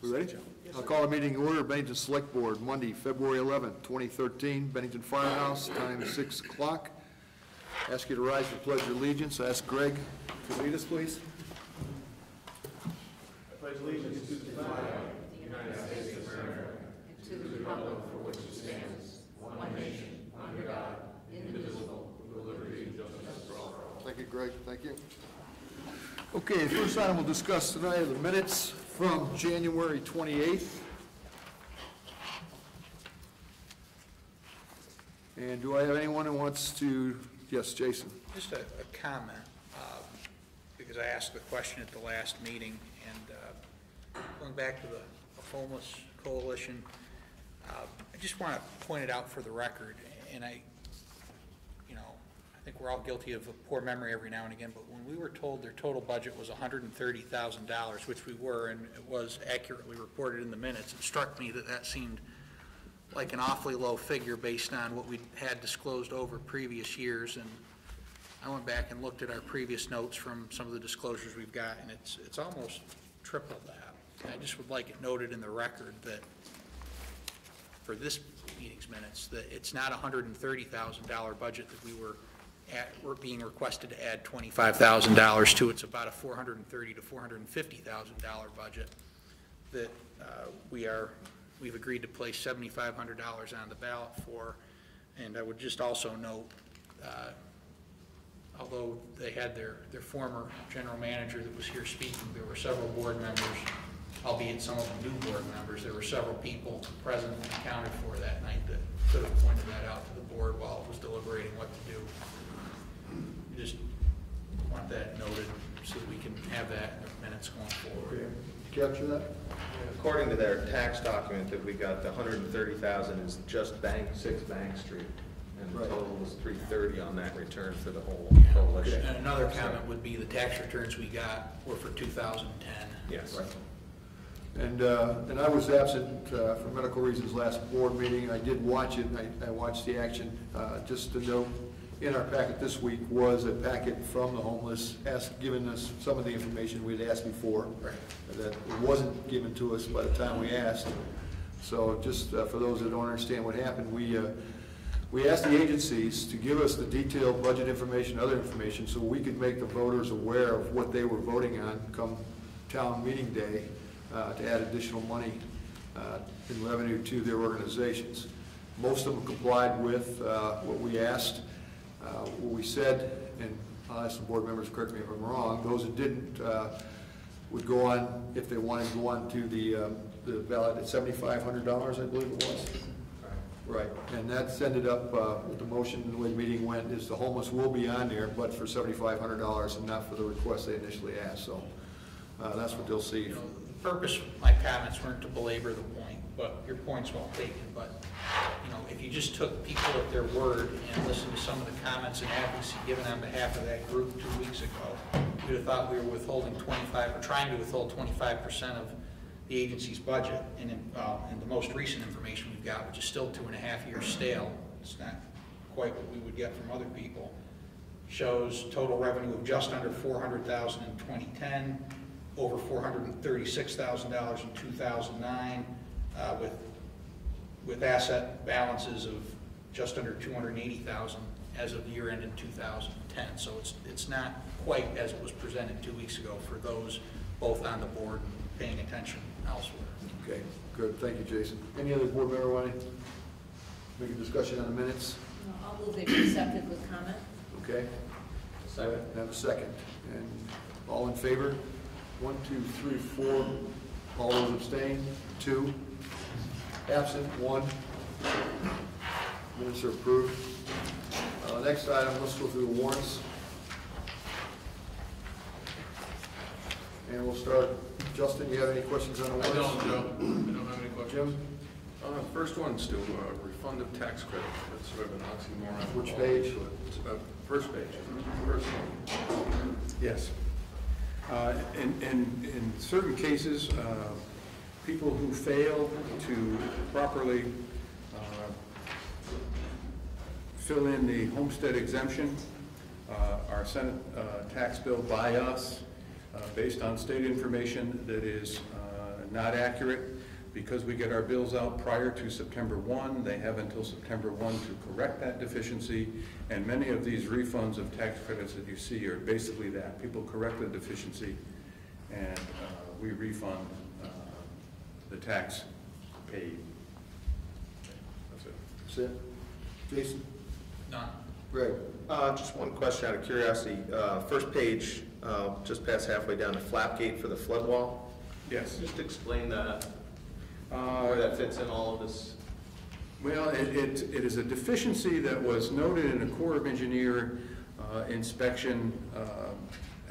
Ready? I'll call a meeting to order, Bennington Select Board, Monday, February 11th, 2013, Bennington Firehouse, time 6 o'clock. Ask you to rise for pledge of allegiance. Ask Greg to lead us, please. I pledge allegiance to the flag of the United States of America and to the republic for which it stands, one nation, under God, indivisible, with liberty and justice for all. Thank you, Greg. Thank you. Okay, the first item we'll discuss tonight are the minutes from January 28th. And do I have anyone who wants to, yes, Jason. Just a comment, because I asked the question at the last meeting, and going back to the Homeless Coalition, I just want to point it out for the record, and I think we're all guilty of a poor memory every now and again, but when we were told their total budget was $130,000, which we were, and it was accurately reported in the minutes, it struck me that that seemed like an awfully low figure based on what we had disclosed over previous years. And I went back and looked at our previous notes from some of the disclosures we've got, and it's almost triple that. And I just would like it noted in the record that for this meeting's minutes, that it's not a $130,000 budget that we're being requested to add $25,000 to. It's about a $430,000 to $450,000 budget that we've agreed to place $7,500 on the ballot for. And I would just also note, although they had their former general manager that was here speaking, there were several board members, albeit some of them new board members. There were several people present and accounted for that night that could have pointed that out to the board while it was deliberating what to do. Just want that noted so that we can have that in the minutes going forward. Okay. Capture that? According to their tax document that we got, the $130,000 is just 6 Bank Street, and the total was $330 on that return for the whole coalition. And another comment would be the tax returns we got were for 2010. Yes. Right. And I was absent for medical reasons last board meeting. I did watch it. I watched the action. Just to note, in our packet this week was a packet from the homeless, giving us some of the information we'd asked before. Right. That it wasn't given to us by the time we asked. So just for those that don't understand what happened, we asked the agencies to give us the detailed budget information, other information, so we could make the voters aware of what they were voting on come town meeting day to add additional money in revenue to their organizations. Most of them complied with what we asked. What we said, and I'll ask the board members to correct me if I'm wrong, those that didn't would go on, if they wanted to go on to the ballot at $7,500, I believe it was. Right, and that's ended up with the motion, the way the meeting went, is the homeless will be on there, but for $7,500 and not for the request they initially asked. So that's what they'll see. The purpose of my comments weren't to belabor the point, but your point's well taken. But if you just took people at their word and listened to some of the comments and advocacy given on behalf of that group 2 weeks ago, you'd have thought we were withholding 25 or trying to withhold 25% of the agency's budget. And in the most recent information we've got, which is still 2.5 years stale, it's not quite what we would get from other people, shows total revenue of just under $400,000 in 2010, over $436,000 in 2009, with asset balances of just under $280,000 as of the year end in 2010. So it's not quite as it was presented 2 weeks ago for those both on the board and paying attention elsewhere. Okay, good. Thank you, Jason. Any other board member want to make a discussion on the minutes? No, I'll move they be accepted with comment. Okay. Second. Have a second. And all in favor? 1, 2, 3, 4. All those abstain? 2. Absent? 1. Minutes are approved. Next item, let's go through the warrants. And we'll start. Justin, you have any questions on the warrants? I don't, Joe. I don't have any questions. Jim? First one's to refund of tax credit. That's sort of an oxymoron. Which page? It's about first page. First one. Yes. In certain cases, people who fail to properly fill in the homestead exemption are sent a tax bill by us based on state information that is not accurate. Because we get our bills out prior to September 1, they have until September 1 to correct that deficiency, and many of these refunds of tax credits that you see are basically that. People correct the deficiency, and we refund the tax paid. That's it. That's it? Jason? None. Greg? Just one question out of curiosity. First page, just past halfway down, the flap gate for the flood wall. Yes. Just explain that, where that fits in all of this. Well, it is a deficiency that was noted in a Corps of Engineer inspection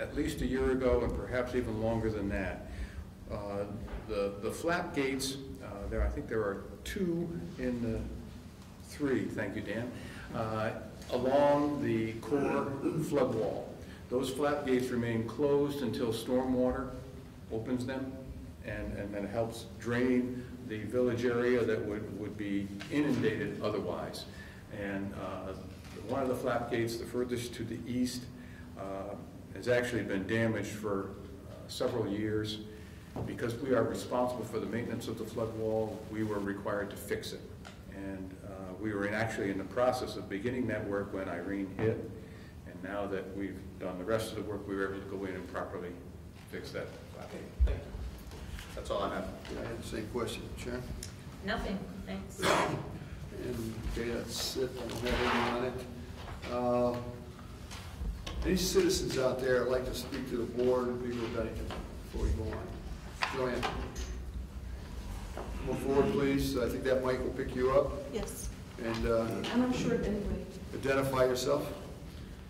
at least a year ago, and perhaps even longer than that. The flap gates, I think there are 2 in the 3, thank you, Dan, along the core flood wall. Those flap gates remain closed until stormwater opens them, and then helps drain the village area that would be inundated otherwise. And one of the flap gates, the furthest to the east, has actually been damaged for several years. Because we are responsible for the maintenance of the flood wall, we were required to fix it. And we were actually in the process of beginning that work when Irene hit. And now that we've done the rest of the work, we were able to go in and properly fix that flap gate. Thank you. That's all I have. Yeah, I had the same question. Sharon? Nothing, thanks. And, okay, that's it. I don't have anything on it. Any citizens out there that'd like to speak to the board and people of Bennington before we go on? Joanne? Come forward, please. I think that mic will pick you up. Yes, And and I'm sure anyway. identify yourself.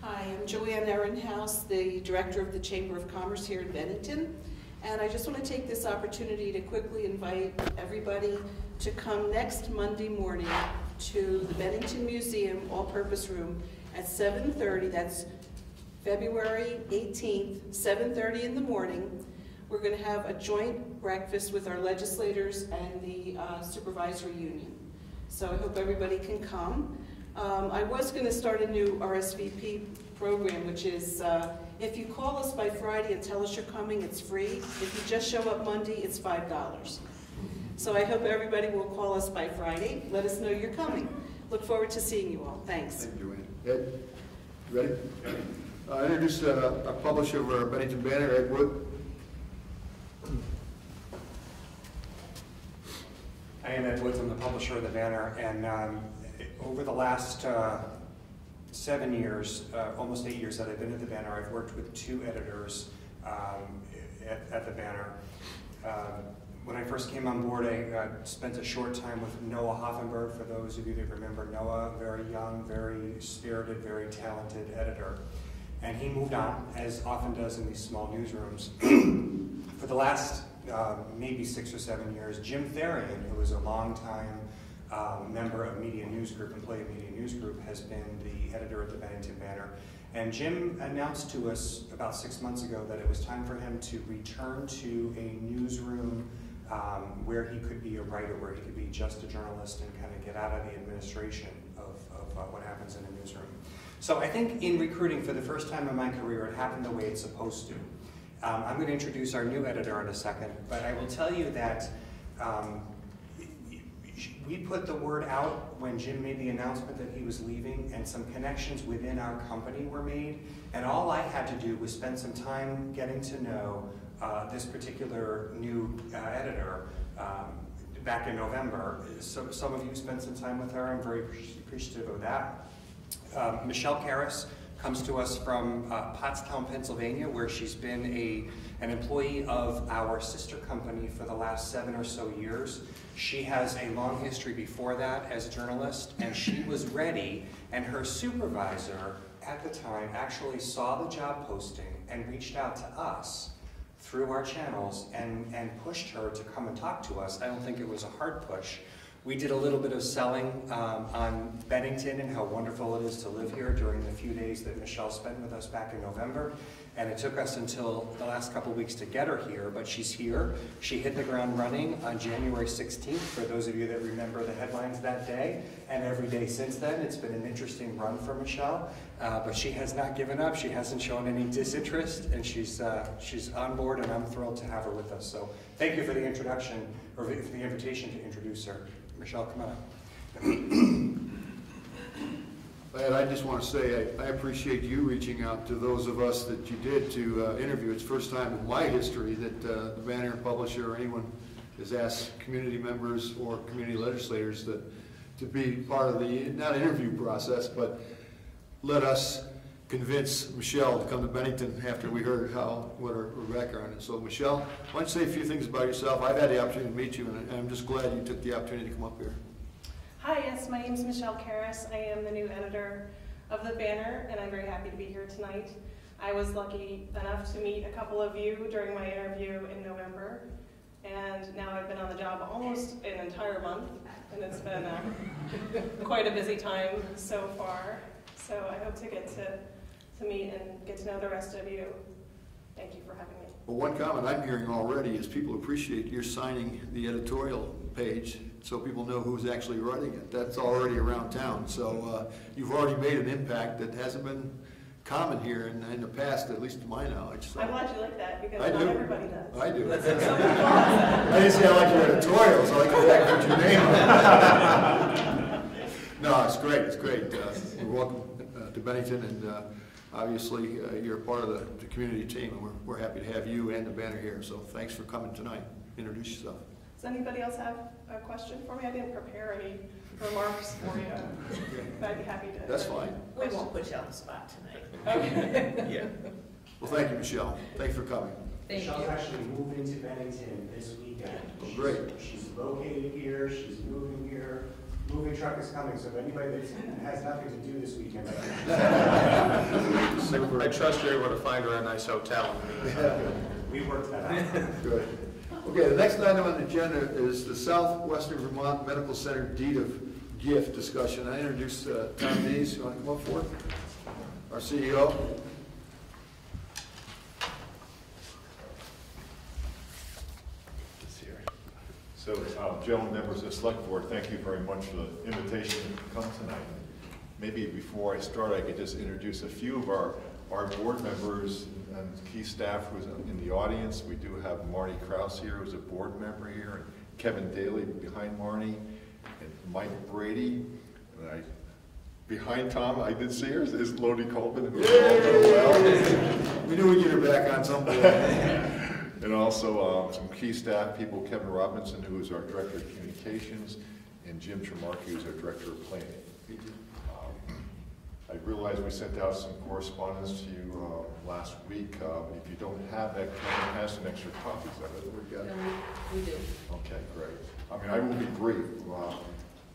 Hi, I'm Joanne Ehrenhaus, the Director of the Chamber of Commerce here in Bennington. And I just want to take this opportunity to quickly invite everybody to come next Monday morning to the Bennington Museum All-Purpose Room at 7:30. That's February 18th, 7:30 in the morning. We're going to have a joint breakfast with our legislators and the supervisory union. So I hope everybody can come. I was going to start a new RSVP program, which is if you call us by Friday and tell us you're coming, it's free. If you just show up Monday, it's $5. So I hope everybody will call us by Friday. Let us know you're coming. Look forward to seeing you all. Thanks. Thank you, Joanne. Ed, you ready? Introduce our publisher of our Bennington Banner, Ed Wood. I am Ed Woods. I'm the publisher of the Banner, and over the last 7 years, almost 8 years that I've been at the Banner, I've worked with 2 editors at the Banner. When I first came on board, I spent a short time with Noah Hoffenberg. For those of you that remember Noah, very young, very spirited, very talented editor. And he moved on, as often does in these small newsrooms. For the last maybe 6 or 7 years, Jim Therian, who was a longtime member of Media News Group, employee of Media News Group, has been the editor of the Bennington Banner. And Jim announced to us about 6 months ago that it was time for him to return to a newsroom where he could be a writer, where he could be just a journalist and kind of get out of the administration of what happens in a newsroom. So I think in recruiting, for the first time in my career, it happened the way it's supposed to. I'm going to introduce our new editor in a second, but I will tell you that we put the word out when Jim made the announcement that he was leaving, and some connections within our company were made, and all I had to do was spend some time getting to know this particular new editor back in November. So some of you spent some time with her. I'm very appreciative of that. Michelle Karras comes to us from Pottstown, Pennsylvania, where she's been an employee of our sister company for the last 7 or so years. She has a long history before that as a journalist, and she was ready, and her supervisor at the time actually saw the job posting and reached out to us through our channels and pushed her to come and talk to us. I don't think it was a hard push. We did a little bit of selling on Bennington and how wonderful it is to live here during the few days that Michelle spent with us back in November. And it took us until the last couple weeks to get her here, but she's here. She hit the ground running on January 16th, for those of you that remember the headlines that day. And every day since then, it's been an interesting run for Michelle. But she has not given up. She hasn't shown any disinterest, and she's on board, and I'm thrilled to have her with us. So Thank you for the introduction, or for the invitation to introduce her. Michelle, come on up. And I just want to say, I appreciate you reaching out to those of us that you did to interview. It's the first time in my history that the Banner publisher or anyone has asked community members or community legislators to be part of the, not interview process, but let us convince Michelle to come to Bennington after we heard what her background is. So Michelle, why don't you say a few things about yourself? I've had the opportunity to meet you, and I'm just glad you took the opportunity to come up here. Hi, yes, my name is Michelle Karras. I am the new editor of the Banner, and I'm very happy to be here tonight. I was lucky enough to meet a couple of you during my interview in November, and now I've been on the job almost an entire month, and it's been quite a busy time so far. So I hope to get to meet and get to know the rest of you. Thank you for having me. Well, one comment I'm hearing already is people appreciate your signing the editorial page so people know who's actually writing it. That's already around town. So you've already made an impact that hasn't been common here in the past, at least to my knowledge. So. I'm glad you like that, because I not do. everybody does. I do. Some people love that. I didn't say I like your editorials. I like the fact that your name on it. No, it's great. It's great. You're welcome to Bennington, and obviously you're a part of the community team, and we're happy to have you and the Banner here. So thanks for coming tonight. Introduce yourself. Does anybody else have a question for me? I didn't prepare any remarks for you, but I'd be happy to. That's fine. We won't put you on the spot tonight. Okay. Yeah. Well, thank you, Michelle. Thanks for coming. Thank Michelle's you. actually moving to Bennington this weekend. Oh, great. She's located here, she's moving here. Moving truck is coming, so if anybody that has nothing to do this weekend. I trust you're able to find her a nice hotel. We worked that out. Good. Okay, the next item on the agenda is the Southwestern Vermont Medical Center deed of gift discussion. I introduced Tom Dees. You want to come up for it? Our CEO. So, gentlemen, members of the Select Board, thank you very much for the invitation to come tonight. Maybe before I start, I could just introduce a few of our board members and key staff who's in the audience. We do have Marty Krause here, who's a board member here, and Kevin Daly behind Marty, and Mike Brady. And behind Tom, I did see her, is Lodi Colvin, who's all done well. We knew we'd get her back on some point. And also some key staff people, Kevin Robinson, who is our Director of Communications, and Jim Tremarchi, who's our Director of Planning. I realize we sent out some correspondence to you last week. If you don't have that, can I pass an extra copies of it? We've got. No, we do. Okay, great. I mean, I will be brief.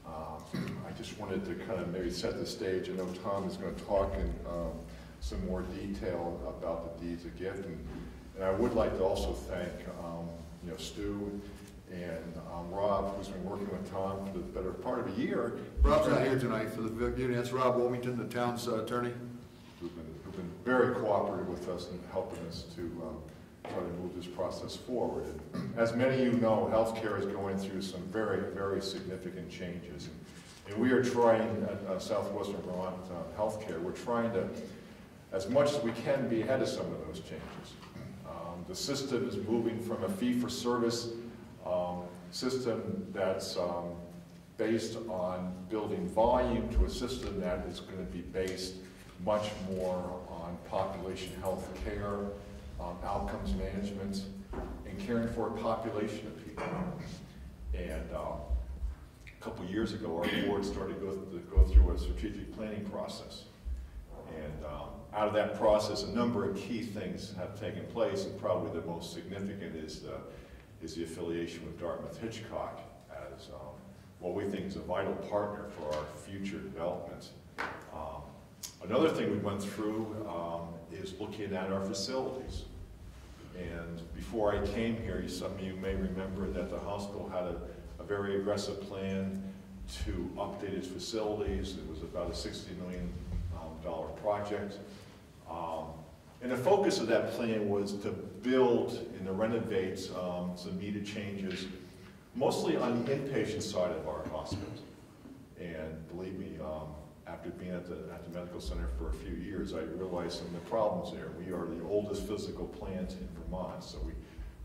I just wanted to kind of maybe set the stage. I know Tom is going to talk in some more detail about the deeds of gift, and I would like to also thank Stu and Rob, who's been working with Tom for the better part of a year. Rob's not here tonight for the viewing. That's Rob Wilmington, the town's attorney. Who've been very cooperative with us in helping us to try to move this process forward. And as many of you know, healthcare is going through some very, very significant changes. And we are trying at Southwestern Vermont Healthcare, we're trying to, as much as we can, be ahead of some of those changes. The system is moving from a fee-for-service system that's based on building volume to a system that is going to be based much more on population health care, outcomes management, and caring for a population of people. And a couple years ago, our board started to go through a strategic planning process. And out of that process, a number of key things have taken place, and probably the most significant is the affiliation with Dartmouth-Hitchcock as what we think is a vital partner for our future development. Another thing we went through is looking at our facilities. And before I came here, some of you may remember that the hospital had a very aggressive plan to update its facilities. It was about a $60 million project. And the focus of that plan was to build and to renovate some needed changes, mostly on the inpatient side of our hospital. And believe me, after being at the medical center for a few years, I realized some of the problems there. We are the oldest physical plant in Vermont, so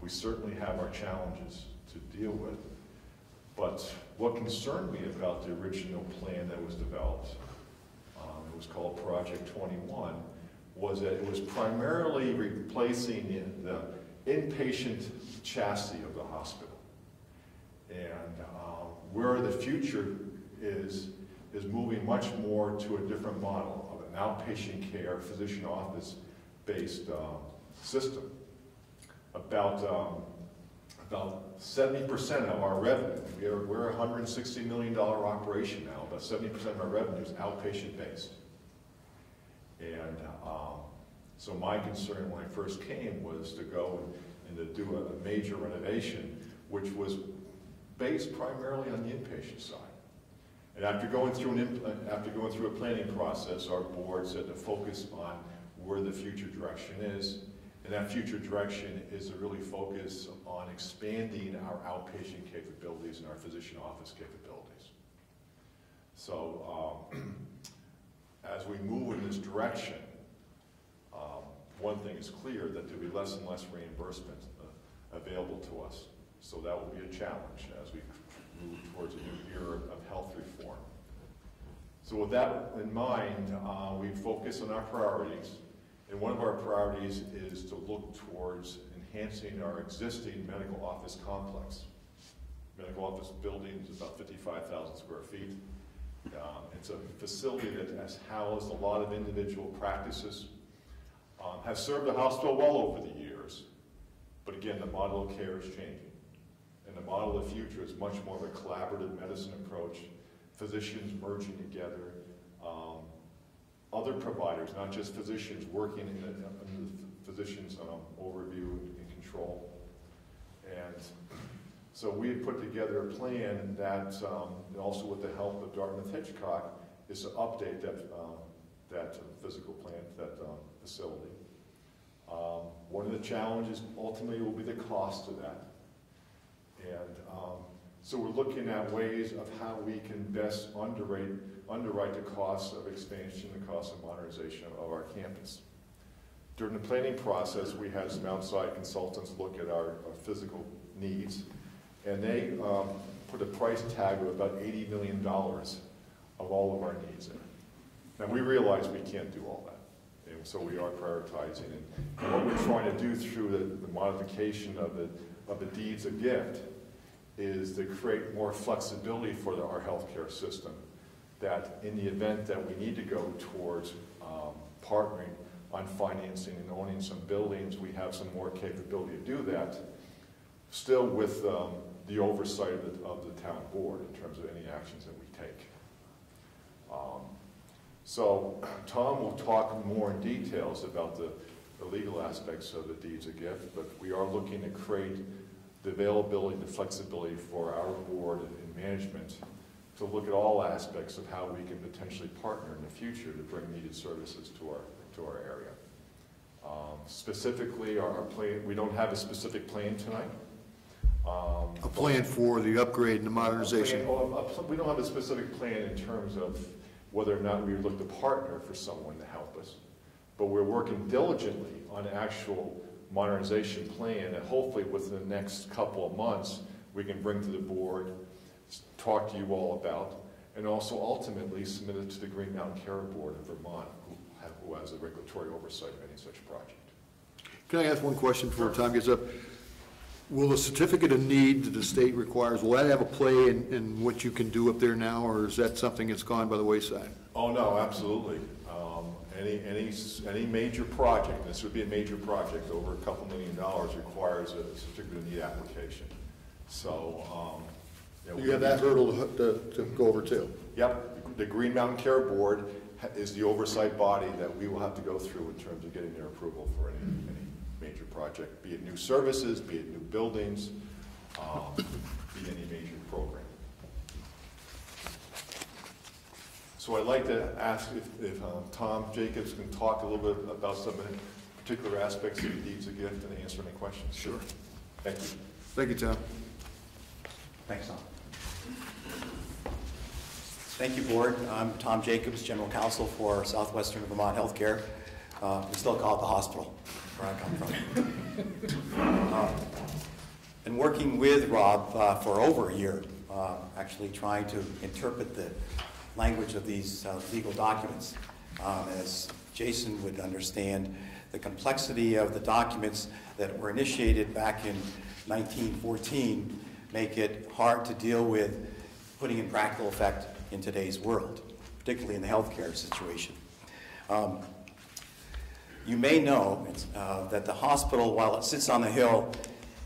We certainly have our challenges to deal with. But what concerned me about the original plan that was developed, it was called Project 21, was that it was primarily replacing the inpatient chassis of the hospital. And where the future is moving much more to a different model of an outpatient care, physician office-based system. About 70% of our revenue, we're a $160 million operation now, but 70% of our revenue is outpatient-based. And so my concern when I first came was to go and to do a major renovation, which was based primarily on the inpatient side. And after going through a planning process, our board said to focus on where the future direction is. And that future direction is to really focus on expanding our outpatient capabilities and our physician office capabilities. So as we move in this direction, one thing is clear, that there'll be less and less reimbursement available to us. So that will be a challenge as we move towards a new era of health reform. So with that in mind, we focus on our priorities. And one of our priorities is to look towards enhancing our existing medical office complex. Medical office building is about 55,000 square feet. It's a facility that has housed a lot of individual practices, has served the hospital well over the years. But again, the model of care is changing. And the model of the future is much more of a collaborative medicine approach, physicians merging together, other providers, not just physicians, working in the physician's overview and control. And so we had put together a plan that, also with the help of Dartmouth-Hitchcock, is to update that physical plant, that facility. One of the challenges ultimately will be the cost of that. And so we're looking at ways of how we can best underwrite the costs of expansion, the cost of modernization of our campus. During the planning process, we had some outside consultants look at our physical needs, and they put a price tag of about $80 million of all of our needs in it. Now we realize we can't do all that, and so we are prioritizing. And what we're trying to do through the modification of the deeds of gift is to create more flexibility for our healthcare system, that in the event that we need to go towards partnering on financing and owning some buildings, we have some more capability to do that, still with the oversight of the town board in terms of any actions that we take. So Tom will talk more in details about the legal aspects of the deeds of gift, but we are looking to create the availability and the flexibility for our board and management to look at all aspects of how we can potentially partner in the future to bring needed services to our area. Specifically, our plan, we don't have a specific plan tonight. A plan for the upgrade and the modernization. We don't have a specific plan in terms of whether or not we would look to partner for someone to help us. But we're working diligently on an actual modernization plan that hopefully within the next couple of months we can bring to the board, talk to you all about, and also ultimately submit it to the Green Mountain Care Board of Vermont, who has the regulatory oversight of any such project. Can I ask one question before time gets up? Will the certificate of need that the state requires, will that have a play in what you can do up there now, or is that something that's gone by the wayside? Oh no, absolutely. Any major project, this would be a major project over $2 million, requires a certificate of need application. So you have that hurdle to go over too. Yep, the Green Mountain Care Board is the oversight body that we will have to go through in terms of getting their approval for any major project, be it new services, be it new buildings, be it any major program. So I'd like to ask if Tom Jacobs can talk a little bit about some of the particular aspects of the deeds of gift and answer any questions. Sure. Thank you. Thank you, Tom. Thanks, Tom. Thank you, Board. I'm Tom Jacobs, General Counsel for Southwestern Vermont Healthcare. We still call it the hospital, where I come from. Been working with Rob for over a year, actually trying to interpret the language of these legal documents. As Jason would understand, the complexity of the documents that were initiated back in 1914 make it hard to deal with putting in practical effect in today's world, particularly in the healthcare situation. You may know that the hospital, while it sits on the hill,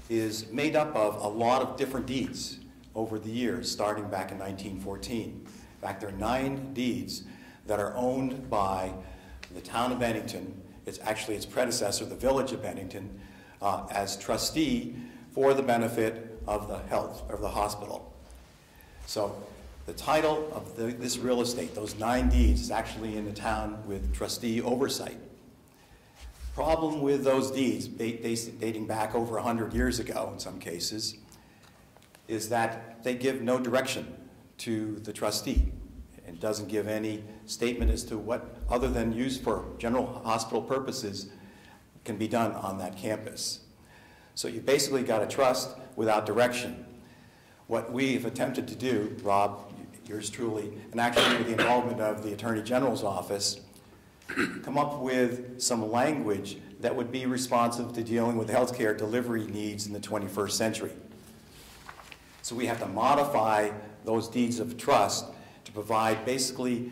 is made up of a lot of different deeds over the years, starting back in 1914. In fact, there are 9 deeds that are owned by the town of Bennington. It's actually its predecessor, the village of Bennington, as trustee for the benefit of the health of the hospital. So the title of this real estate, those 9 deeds, is actually in the town with trustee oversight. Problem with those deeds, dating back over 100 years ago in some cases, is that they give no direction to the trustee. It doesn't give any statement as to what, other than used for general hospital purposes, can be done on that campus. So you basically got a trust without direction. What we've attempted to do, Rob, yours truly, and actually with the involvement of the Attorney General's office, come up with some language that would be responsive to dealing with healthcare delivery needs in the 21st century. So we have to modify those deeds of trust to provide basically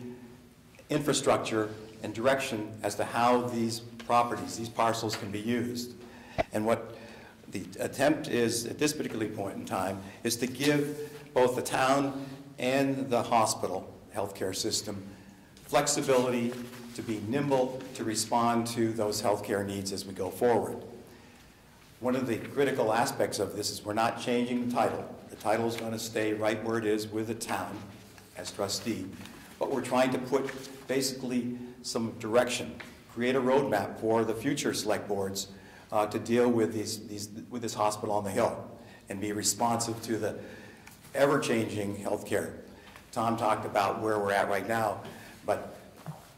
infrastructure and direction as to how these properties, these parcels, can be used. And what the attempt is at this particular point in time is to give both the town and the hospital healthcare system flexibility to be nimble to respond to those healthcare needs as we go forward. One of the critical aspects of this is we're not changing the title. The title is going to stay right where it is with the town as trustee, but we're trying to put basically some direction, create a roadmap for the future select boards to deal with this hospital on the hill and be responsive to the ever-changing healthcare. Tom talked about where we're at right now, but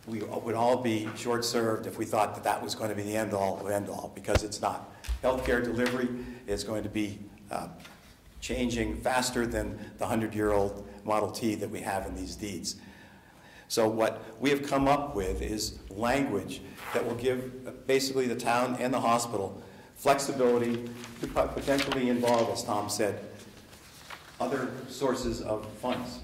we would all be short-served if we thought that that was going to be the end-all of end-all, because it's not. Healthcare delivery is going to be changing faster than the 100-year-old Model T that we have in these deeds. So what we have come up with is language that will give basically the town and the hospital flexibility to potentially involve, as Tom said, other sources of funds.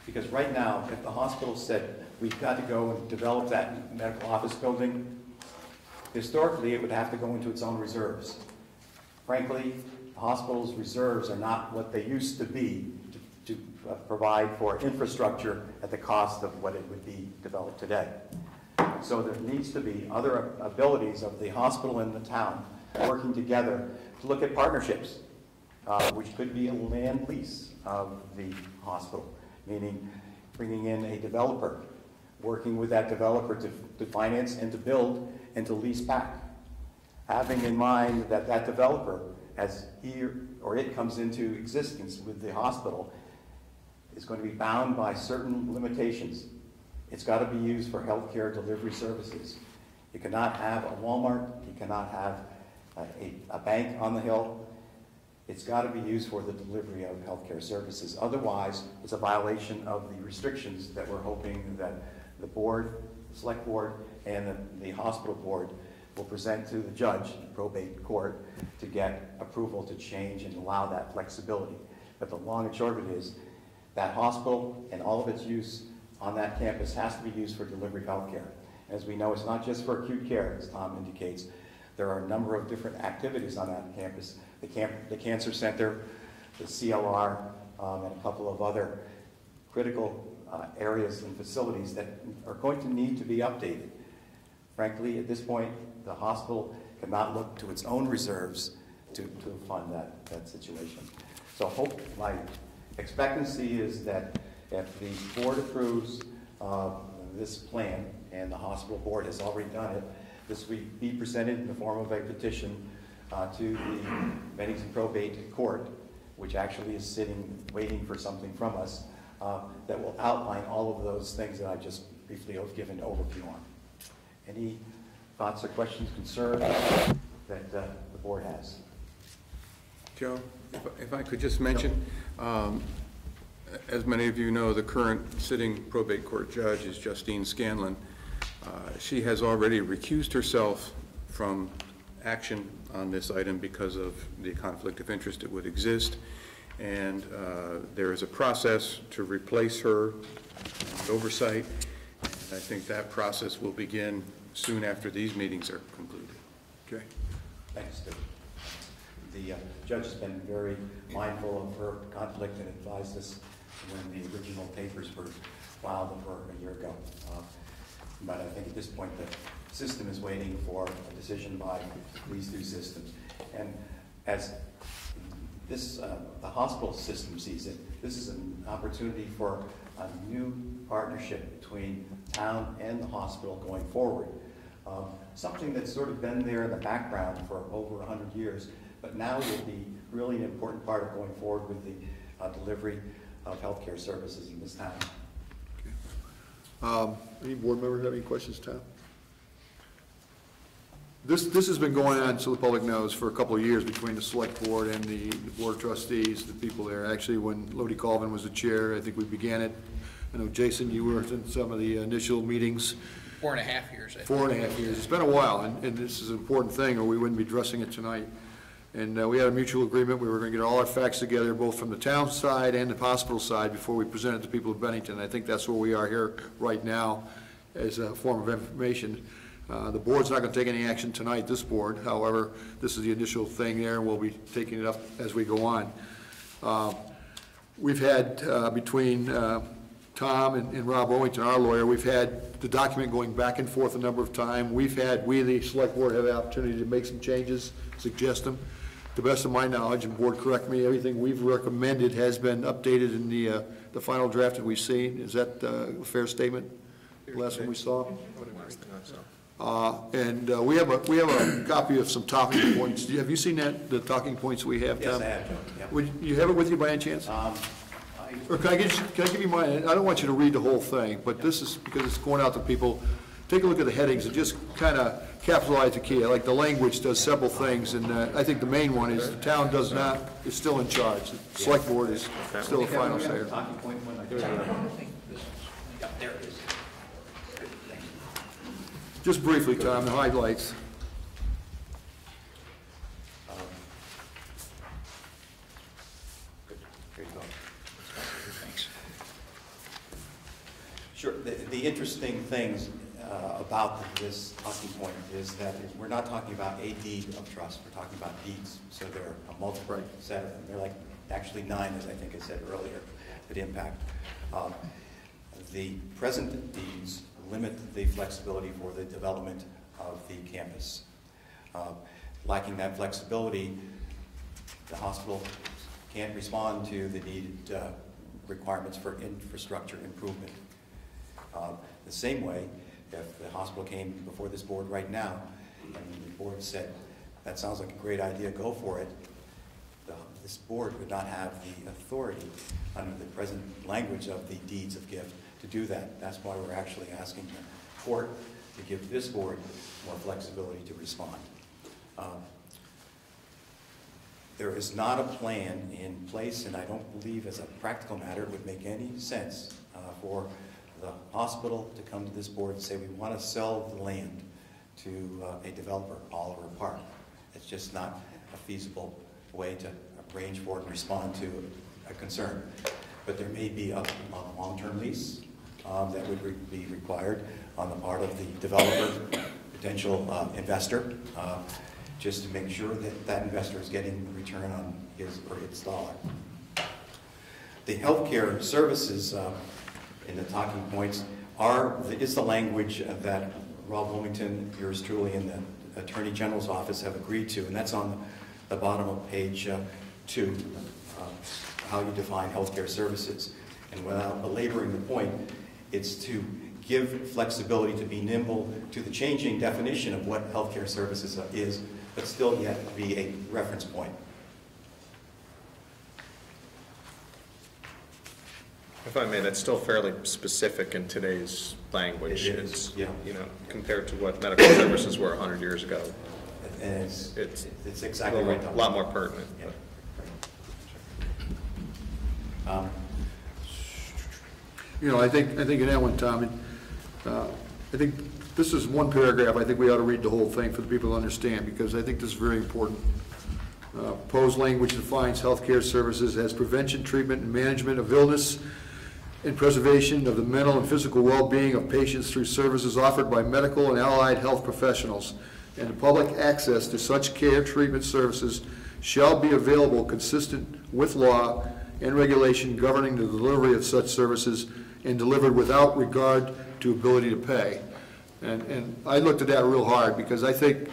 Because right now, if the hospital said, we've got to go and develop that medical office building, historically it would have to go into its own reserves. Frankly, the hospital's reserves are not what they used to be to provide for infrastructure at the cost of what it would be developed today. So there needs to be other abilities of the hospital and the town working together to look at partnerships, which could be a land lease of the hospital, meaning bringing in a developer, working with that developer to finance and to build and to lease back. Having in mind that that developer, as he or it comes into existence with the hospital, is going to be bound by certain limitations. It's got to be used for healthcare delivery services. You cannot have a Walmart, you cannot have a bank on the hill. It's got to be used for the delivery of healthcare services. Otherwise, it's a violation of the restrictions that we're hoping that the board, the select board, and the hospital board will present to the judge, the probate court, to get approval to change and allow that flexibility. But the long and short of it is that hospital and all of its use on that campus has to be used for delivery of health care. As we know, it's not just for acute care, as Tom indicates. There are a number of different activities on that campus. The Cancer Center, the CLR, and a couple of other critical areas and facilities that are going to need to be updated. Frankly, at this point, the hospital cannot look to its own reserves to fund that situation. So my expectancy is that if the board approves this plan, and the hospital board has already done it, this will be presented in the form of a petition to the Bennington Probate Court, which actually is sitting, waiting for something from us, that will outline all of those things that I just briefly have given an overview on. Any thoughts or questions, concerns that the board has. Joe, if I could just mention, as many of you know, the current sitting probate court judge is Justine Scanlon. She has already recused herself from action on this item because of the conflict of interest that would exist, and there is a process to replace her oversight, and I think that process will begin soon after these meetings are concluded. Okay. Thanks, Steve. The judge has been very mindful of her conflict and advised us when the original papers were filed of her a year ago. But I think at this point the system is waiting for a decision by these two systems. And as this, the hospital system sees it, this is an opportunity for a new partnership between town and the hospital going forward. Something that's sort of been there in the background for over 100 years, but now will be really an important part of going forward with the delivery of healthcare services in this town. Any board members have any questions, Tom? This has been going on, so the public knows, for a couple of years between the select board and the board of trustees, the people there. Actually, when Lodi Colvin was the chair, I think we began it. I know, Jason, you were in some of the initial meetings. 4.5 years, I think. 4.5 years. It's been a while, and this is an important thing, or we wouldn't be addressing it tonight. And we had a mutual agreement. We were going to get all our facts together, both from the town side and the hospital side, before we present it to people of Bennington. I think that's where we are here right now as a form of information. The board's not going to take any action tonight, this board. However, this is the initial thing there, and we'll be taking it up as we go on. We've had, between Tom and Rob Owington, our lawyer, we've had the document going back and forth a number of times. We, the select board, have the opportunity to make some changes, suggest them. To the best of my knowledge, and board correct me, everything we've recommended has been updated in the final draft that we've seen. Is that a fair statement? The last one we saw? We have a copy of some talking points. Have you seen that, the talking points we have, Tom? Yes, I have, Joe. Yep. Would you have it with you by any chance? Or can I give you mine? I don't want you to read the whole thing, but this is because it's going out to people. Take a look at the headings and just kind of capitalize the key. Like the language does several things, and I think the main one is the town is still in charge. The select board is still a final say. Talking point one. There it is. Good, thank you. Just briefly, Tom, the highlights. Thanks. Sure. The interesting things about this talking point is that we're not talking about a deed of trust. We're talking about deeds. So there are a multiple set of them. They're like actually 9, as I think I said earlier, that impact. The present deeds limit the flexibility for the development of the campus. Lacking that flexibility, the hospital can't respond to the needed requirements for infrastructure improvement. The same way, if the hospital came before this board right now and the board said, that sounds like a great idea, go for it, this board would not have the authority under the present language of the deeds of gift to do that. That's why we're actually asking the court to give this board more flexibility to respond. There is not a plan in place, and I don't believe as a practical matter it would make any sense for the hospital to come to this board and say we want to sell the land to a developer, Oliver Park. It's just not a feasible way to arrange for and respond to a concern. But there may be a long-term lease that would be required on the part of the developer, potential investor, just to make sure that that investor is getting the return on his or its dollar. The healthcare services in the talking points is the language that Rob Wilmington, yours truly, and the Attorney General's office have agreed to, and that's on the bottom of page 2, how you define healthcare services. And without belaboring the point, it's to give flexibility to be nimble to the changing definition of what healthcare services is, but still yet be a reference point. If I may, that's still fairly specific in today's language. It is, It's, yeah. you know, compared to what medical services were 100 years ago. And It's it's exactly right. a lot more pertinent. Yeah. You know, I think in that one, Tom, I think this is one paragraph, I think we ought to read the whole thing for the people to understand, because I think this is very important. Proposed language defines healthcare services as prevention, treatment, and management of illness and preservation of the mental and physical well-being of patients through services offered by medical and allied health professionals. And public access to such care treatment services shall be available consistent with law and regulation governing the delivery of such services and delivered without regard to ability to pay. And I looked at that real hard, because I think,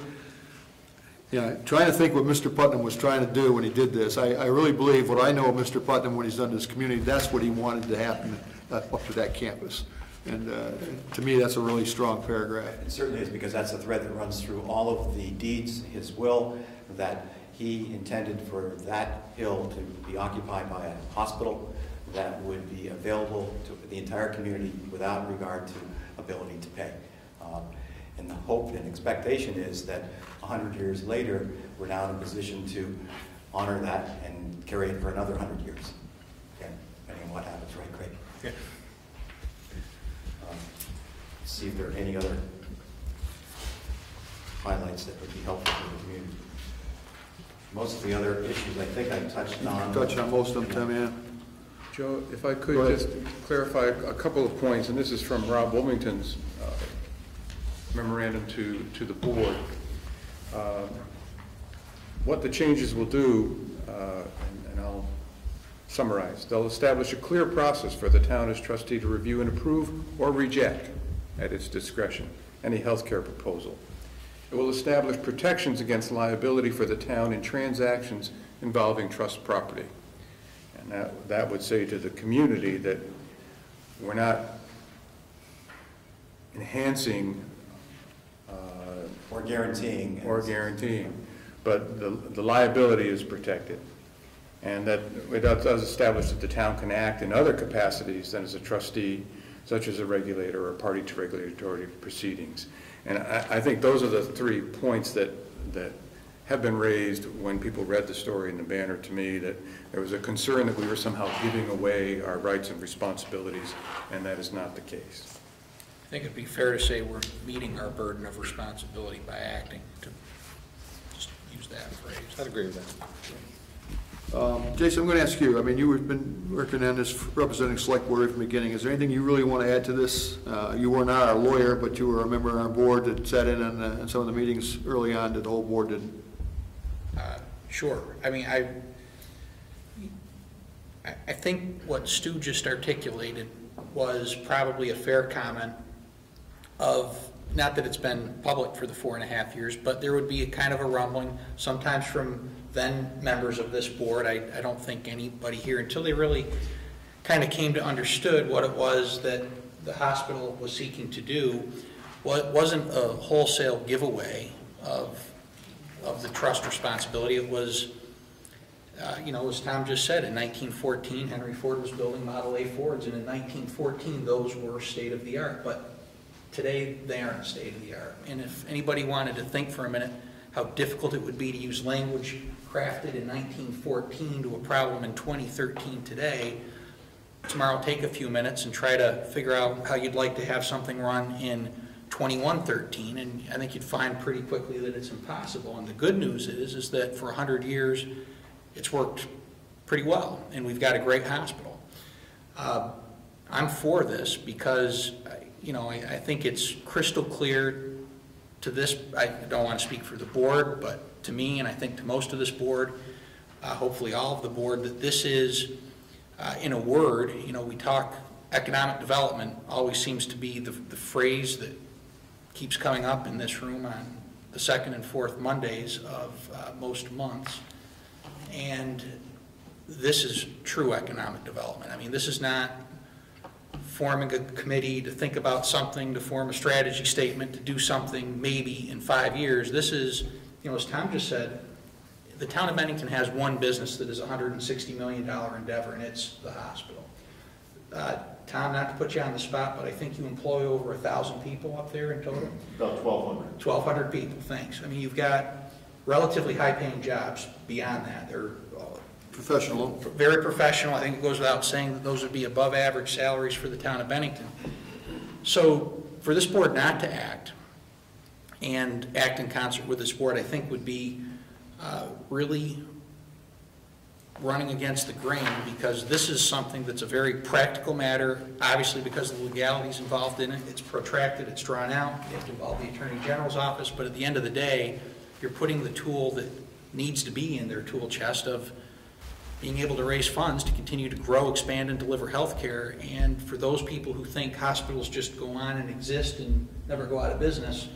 you know, trying to think what Mr. Putnam was trying to do when he did this, I really believe what I know of Mr. Putnam, what he's done to this community, that's what he wanted to happen up to that campus. And to me, that's a really strong paragraph. It certainly is, because that's a thread that runs through all of the deeds, his will, that he intended for that hill to be occupied by a hospital that would be available to the entire community without regard to ability to pay. And the hope and expectation is that 100 years later, we're now in a position to honor that and carry it for another 100 years. Again, depending on what happens, right, Craig? Yeah. See if there are any other highlights that would be helpful for the community. Most of the other issues, I think I touched on. Touch on most of them, Tim, yeah. Joe, if I Go could ahead. just clarify a couple of points, and this is from Rob Wilmington's memorandum to the board. What the changes will do, and I'll summarize, they'll establish a clear process for the town as trustee to review and approve or reject at its discretion any healthcare proposal. It will establish protections against liability for the town in transactions involving trust property. And that would say to the community that we're not enhancing Or guaranteeing. But the liability is protected. And that it does establish that the town can act in other capacities than as a trustee, such as a regulator or party to regulatory proceedings. And I think those are the 3 points that have been raised when people read the story in the banner to me, that there was a concern that we were somehow giving away our rights and responsibilities, and that is not the case. I think it'd be fair to say we're meeting our burden of responsibility by acting, to just use that phrase. I'd agree with that. Jason, I'm going to ask you, I mean, you've been working on this, representing Select Board from the beginning. Is there anything you really want to add to this? You were not our lawyer, but you were a member of our board that sat in on some of the meetings early on that the whole board didn't. Sure. I mean, I think what Stu just articulated was probably a fair comment of, not that it's been public for the 4.5 years, but there would be a kind of a rumbling, sometimes from then members of this board. I don't think anybody here, until they really kind of came to understood what it was that the hospital was seeking to do, wasn't a wholesale giveaway of the trust responsibility. It was, you know, as Tom just said, in 1914, Henry Ford was building Model A Fords, and in 1914, those were state-of-the-art. But today, they aren't state-of-the-art. And if anybody wanted to think for a minute how difficult it would be to use language crafted in 1914 to a problem in 2013 today, tomorrow take a few minutes and try to figure out how you'd like to have something run in 2113, and I think you'd find pretty quickly that it's impossible. And the good news is that for 100 years, it's worked pretty well, and we've got a great hospital. I'm for this because, you know, I think it's crystal clear to this. I don't want to speak for the board, but to me, and I think to most of this board, hopefully all of the board, that this is, in a word, you know, we talk economic development, always seems to be the phrase that keeps coming up in this room on the 2nd and 4th Mondays of most months. And this is true economic development. I mean, this is not forming a committee to think about something, to form a strategy statement, to do something maybe in 5 years. This is, you know, as Tom just said, the town of Bennington has one business that is a $160 million endeavor, and it's the hospital. Tom, not to put you on the spot, but I think you employ over 1,000 people up there in total? About 1,200. 1,200 people, thanks. I mean, you've got relatively high-paying jobs beyond that. They're Professional. very professional. I think it goes without saying that those would be above-average salaries for the town of Bennington. So for this board not to act and act in concert with this board, I think would be really running against the grain, because this is something that's a very practical matter, obviously because of the legalities involved in it. It's protracted, it's drawn out, you have to involve the Attorney General's office, but at the end of the day, you're putting the tool that needs to be in their tool chest of being able to raise funds to continue to grow, expand, and deliver health care. And for those people who think hospitals just go on and exist and never go out of business,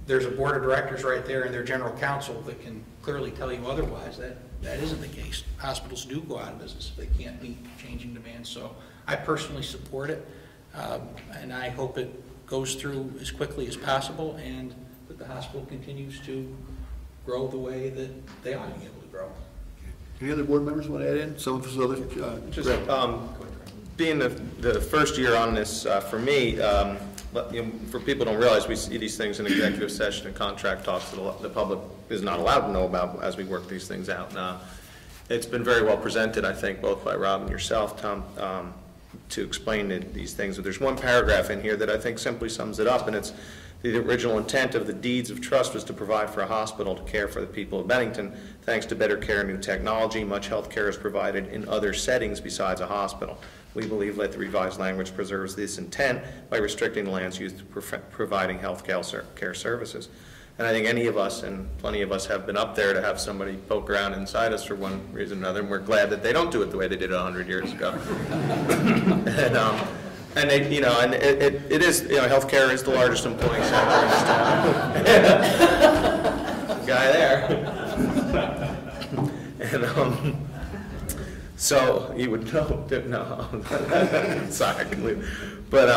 there's a board of directors right there and their general counsel that can clearly tell you otherwise. That isn't the case. Hospitals do go out of business if they can't meet changing demands. So I personally support it, and I hope it goes through as quickly as possible and that the hospital continues to grow the way that they ought to be able to grow. Any other board members want to add in? Some of us other? Just being the first year on this for me, for people who don't realize, we see these things in executive session and contract talks that the public is not allowed to know about as we work these things out. And, it's been very well presented, I think, both by Rob and yourself, Tom, to explain these things. But there's one paragraph in here that I think simply sums it up, and it's the original intent of the deeds of trust was to provide for a hospital to care for the people of Bennington. Thanks to better care and new technology, much health care is provided in other settings besides a hospital. We believe that the revised language preserves this intent by restricting the land's use to providing health care services. And I think any of us, and plenty of us, have been up there to have somebody poke around inside us for one reason or another, and we're glad that they don't do it the way they did it 100 years ago. And they, you know, and it is, you know, healthcare is the largest employing sector in this town. Guy there. And so you would know, no, sorry, but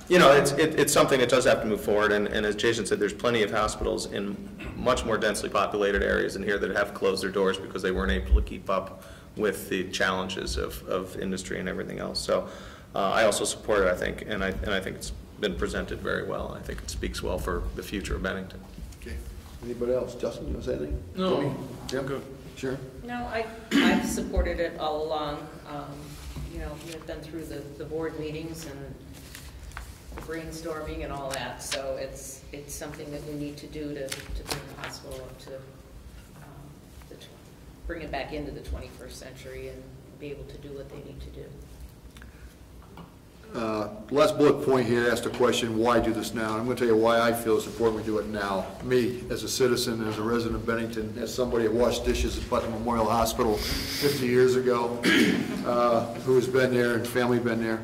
you know, it's something that does have to move forward. And as Jason said, there's plenty of hospitals in much more densely populated areas in here that have closed their doors because they weren't able to keep up with the challenges of industry and everything else. So. I also support it, I think, and I think it's been presented very well. I think it speaks well for the future of Bennington. Okay. Anybody else? Justin, you want to say anything? No. Yeah, good. Sure. No, I've supported it all along. You know, we've been through the board meetings and brainstorming and all that, so it's something that we need to do to bring the hospital up to bring it back into the 21st century and be able to do what they need to do. Last bullet point here asked a question, why do this now? I'm going to tell you why I feel it's important we do it now. Me, as a citizen, as a resident of Bennington, as somebody that washed dishes at Putnam Memorial Hospital 50 years ago, who has been there and family been there.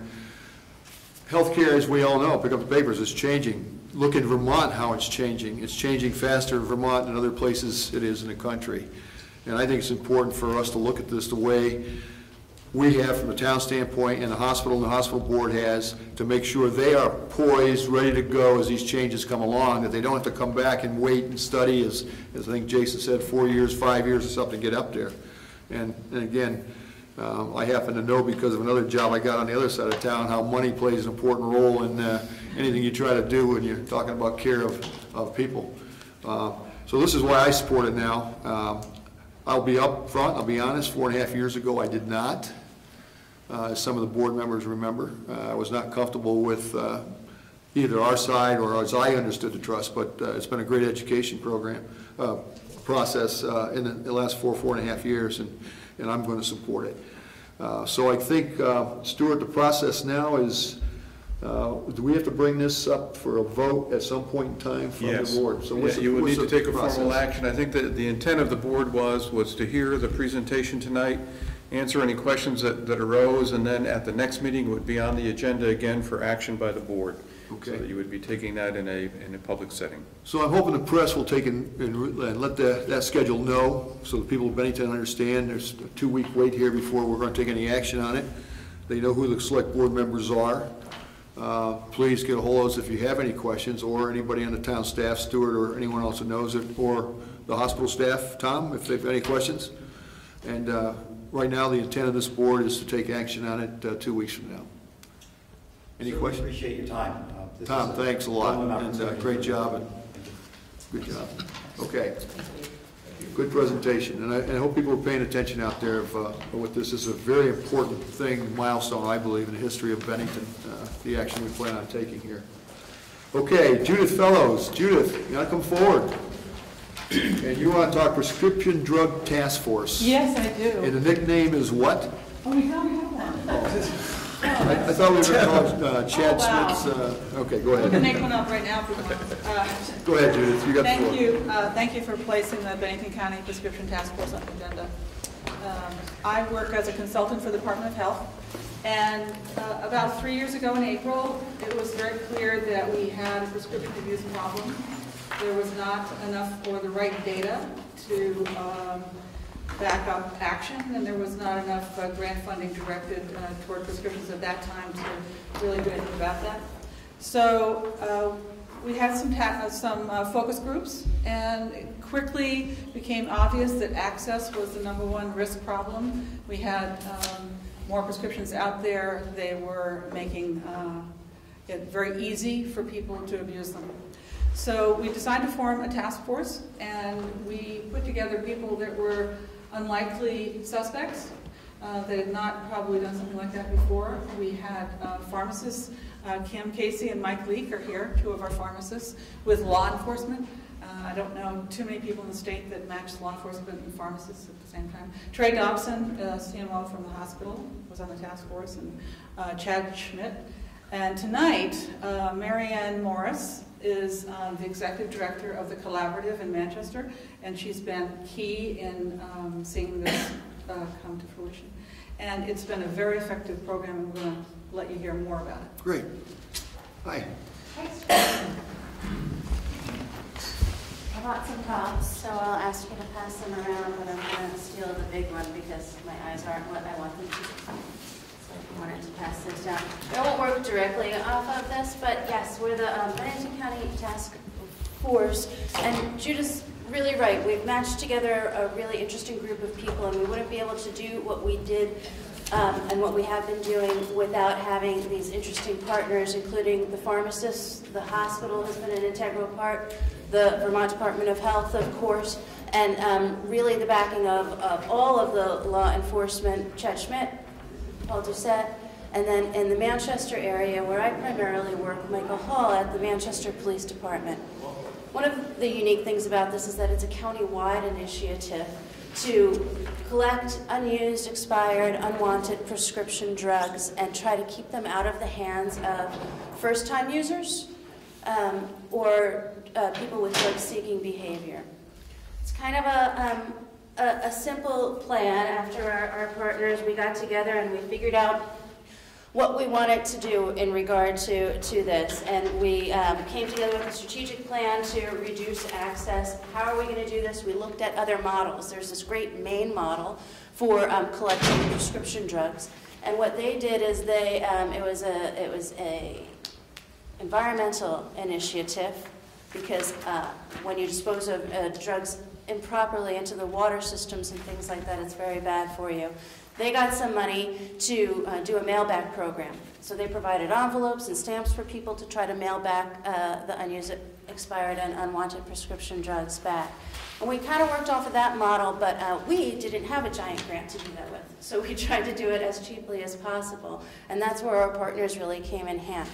Healthcare, as we all know, pick up the papers, is changing. Look at Vermont, how it's changing. It's changing faster in Vermont than other places it is in the country. And I think it's important for us to look at this the way we have from the town standpoint and the hospital board has, to make sure they are poised, ready to go as these changes come along, that they don't have to come back and wait and study, as I think Jason said, 4 years, 5 years or something to get up there. And again, I happen to know because of another job I got on the other side of town how money plays an important role in anything you try to do when you're talking about care of people. So this is why I support it now. I'll be up front, I'll be honest, 4.5 years ago I did not. As some of the board members remember, I was not comfortable with either our side or as I understood the trust, but it's been a great education process in the last 4.5 years, and I'm going to support it. So I think, Stuart, the process now is, do we have to bring this up for a vote at some point in time from the board? So you would need to take a process? formal action. I think that the intent of the board was to hear the presentation tonight, answer any questions that arose, and then at the next meeting it would be on the agenda again for action by the board. Okay. So that you would be taking that in a public setting. So I'm hoping the press will take and let that schedule know, so the people of Bennington understand there's a 2-week wait here before we're going to take any action on it. They know who the select board members are. Please get a hold of us if you have any questions, or anybody on the town staff, Stuart, or anyone else that knows it, or the hospital staff, Tom, if they have any questions. And right now, the intent of this board is to take action on it 2 weeks from now. Any Certainly questions? appreciate your time. This Tom, is thanks a lot, genuine and opportunity. great job, and good job. Okay. Good presentation, and I hope people are paying attention out there of what this is a very important thing, milestone, I believe, in the history of Bennington, the action we plan on taking here. Okay, Judith Fellows. Judith, you want to come forward? And you want to talk Prescription Drug Task Force. Yes, I do. And the nickname is what? Oh, we don't have one. I thought we were going to call it Chad wow. Smith's, okay, go We can ahead. make one up right now if we want. Go ahead, Judith, you got the floor. Thank you for placing the Bennington County Prescription Task Force on the agenda. I work as a consultant for the Department of Health, and about 3 years ago in April, it was very clear that we had a prescription abuse problem. There was not enough or the right data to back up action, and there was not enough grant funding directed toward prescriptions at that time to really do anything about that. So we had some focus groups, and it quickly became obvious that access was the #1 risk problem. We had more prescriptions out there. They were making it very easy for people to abuse them. So we decided to form a task force, and we put together people that were unlikely suspects. They had not probably done something like that before. We had pharmacists, Kim Casey and Mike Leake are here, 2 of our pharmacists, with law enforcement. I don't know too many people in the state that match law enforcement and pharmacists at the same time. Trey Dobson, CMO from the hospital, was on the task force, and Chad Schmidt. And tonight, Marianne Morris is the executive director of the Collaborative in Manchester, and she's been key in seeing this come to fruition. And it's been a very effective program, and we're going to let you hear more about it. Great. Hi. I bought some props, so I'll ask you to pass them around, but I'm going to steal the big one because my eyes aren't what I want them to be. So if you wanted to pass this down. I won't work directly off of this, but yes, we're the Bennington County Task Force, and Judith's really right. We've matched together a really interesting group of people, and we wouldn't be able to do what we did and what we have been doing without having these interesting partners, including the pharmacists. The hospital has been an integral part, the Vermont Department of Health, of course, and really the backing of all of the law enforcement, Chad Schmidt, Paul Doucette, and then in the Manchester area, where I primarily work, Michael Hall at the Manchester Police Department. One of the unique things about this is that it's a county-wide initiative to collect unused, expired, unwanted prescription drugs and try to keep them out of the hands of first-time users or people with drug-seeking behavior. It's kind of a simple plan. After our partners, we got together and we figured out what we wanted to do in regard to this, and we came together with a strategic plan to reduce access. How are we going to do this? We looked at other models. There's this great Maine model for collecting prescription drugs, and what they did is they it was a environmental initiative, because when you dispose of drugs improperly into the water systems and things like that, it's very bad for you. They got some money to do a mail-back program. So they provided envelopes and stamps for people to try to mail back the unused, expired, and unwanted prescription drugs back. And we kind of worked off of that model, but we didn't have a giant grant to do that with. So we tried to do it as cheaply as possible. And that's where our partners really came in hand.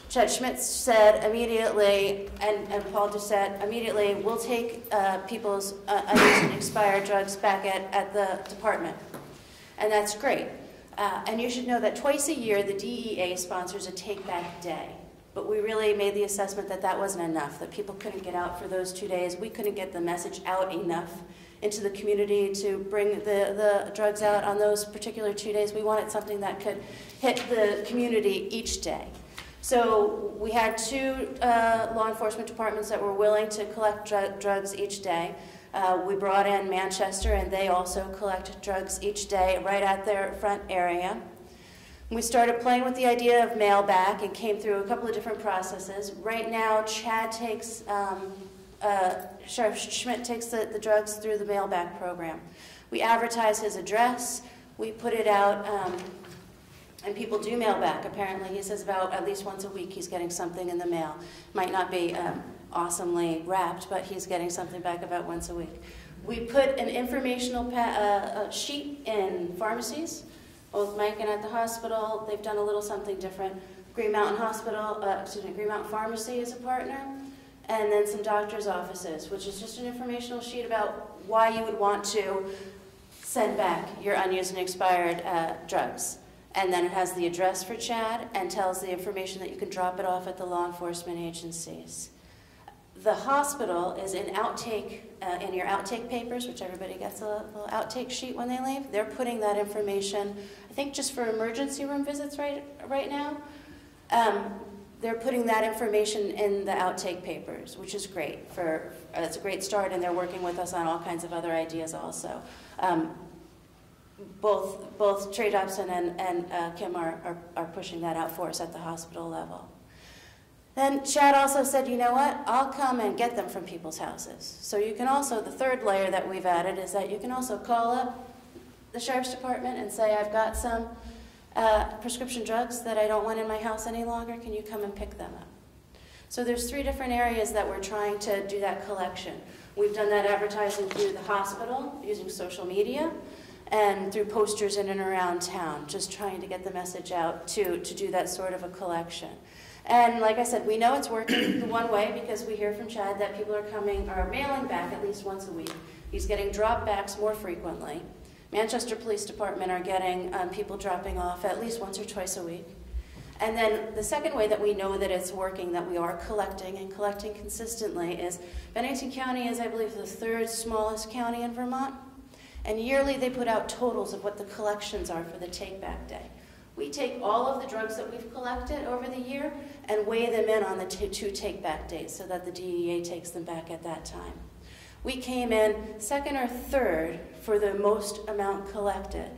Chad Schmidt said immediately, and Paul Doucette immediately, we'll take people's unused and expired drugs back at the department. And that's great. And you should know that twice a year, the DEA sponsors a take-back day. But we really made the assessment that that wasn't enough, that people couldn't get out for those 2 days. We couldn't get the message out enough into the community to bring the drugs out on those particular 2 days. We wanted something that could hit the community each day. So we had 2 law enforcement departments that were willing to collect drugs each day. We brought in Manchester, and they also collect drugs each day right at their front area. We started playing with the idea of mail back and came through a couple of different processes. Right now, Chad takes, Sheriff Schmidt takes the drugs through the mail back program. We advertise his address. We put it out And people do mail back. Apparently, he says about at least once a week he's getting something in the mail. Might not be awesomely wrapped, but he's getting something back about once a week. We put an informational sheet in pharmacies. Both Mike and at the hospital, they've done a little something different. Green Mountain Green Mountain Pharmacy is a partner, and then some doctor's offices, which is just an informational sheet about why you would want to send back your unused and expired drugs. And then it has the address for Chad and tells the information that you can drop it off at the law enforcement agencies. The hospital is in your outtake papers, which everybody gets a little outtake sheet when they leave. They're putting that information, I think just for emergency room visits right now. They're putting that information in the outtake papers, which is great. It's a great start, and they're working with us on all kinds of other ideas also. Both Trey Dobson and Kim are pushing that out for us at the hospital level. Then Chad also said, you know what, I'll come and get them from people's houses. So you can also, the third layer that we've added is that you can also call up the Sheriff's Department and say, I've got some prescription drugs that I don't want in my house any longer, can you come and pick them up? So there's 3 different areas that we're trying to do that collection. We've done that advertising through the hospital, using social media, and through posters in and around town, just trying to get the message out to do that sort of a collection. And like I said, we know it's working the one way because we hear from Chad that people are mailing back at least once a week. He's getting drop backs more frequently. Manchester Police Department are getting people dropping off at least once or twice a week. And then the second way that we know that it's working, that we are collecting and collecting consistently, is Bennington County is, I believe, the 3rd smallest county in Vermont. And yearly they put out totals of what the collections are for the take-back day. We take all of the drugs that we've collected over the year and weigh them in on the 2 take-back days so that the DEA takes them back at that time. We came in 2nd or 3rd for the most amount collected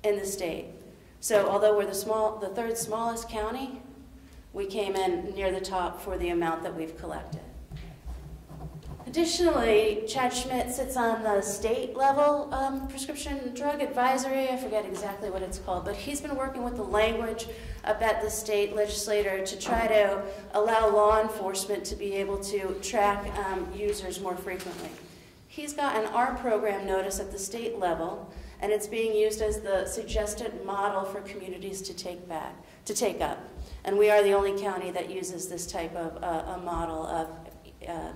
in the state. So although we're the 3rd smallest county, we came in near the top for the amount that we've collected. Additionally, Chad Schmidt sits on the state level prescription drug advisory. I forget exactly what it's called, but he's been working with the language at the state legislature to try to allow law enforcement to be able to track users more frequently. He's gotten our program notice at the state level, and it's being used as the suggested model for communities to take up. And we are the only county that uses this type of a model of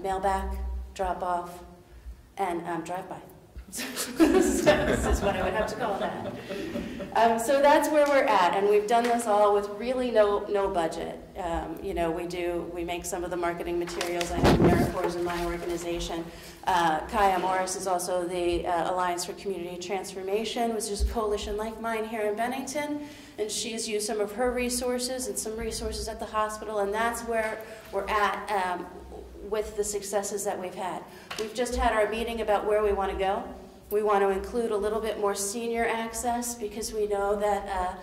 mail-back, drop-off, and drive-by. This is what I would have to call that. So that's where we're at, and we've done this all with really no budget. We make some of the marketing materials. I know AmeriCorps is in my organization. Kaya Morris is also the Alliance for Community Transformation, which is a coalition like mine here in Bennington, and she's used some of her resources and some resources at the hospital, and that's where we're at with the successes that we've had. We've just had our meeting about where we want to go. We want to include a little bit more senior access because we know that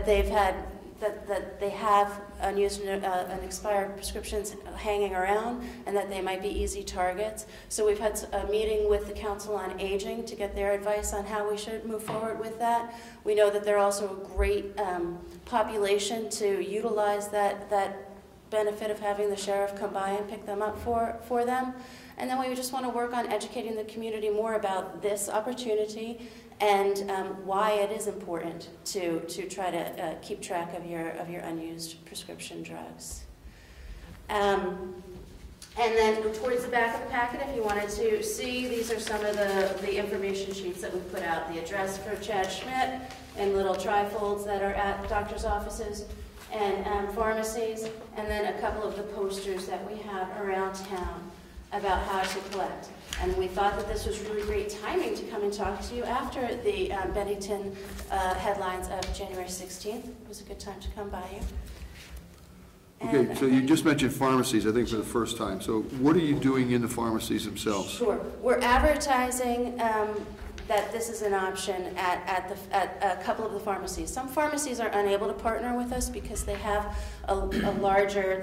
they have unused and expired prescriptions hanging around and that they might be easy targets. So we've had a meeting with the Council on Aging to get their advice on how we should move forward with that. We know that they're also a great population to utilize that benefit of having the sheriff come by and pick them up for them. And then we just want to work on educating the community more about this opportunity and why it is important to try to keep track of your unused prescription drugs. And then towards the back of the packet, if you wanted to see, these are some of the information sheets that we put out. The address for Chad Schmidt and little trifolds that are at doctor's offices and pharmacies, and then a couple of the posters that we have around town about how to collect. And we thought that this was really great timing to come and talk to you after the Bennington headlines of January 16th. It was a good time to come by you. Okay, so you just mentioned pharmacies, I think, for the first time. So what are you doing in the pharmacies themselves? Sure. We're advertising that this is an option at a couple of the pharmacies. Some pharmacies are unable to partner with us because they have a larger,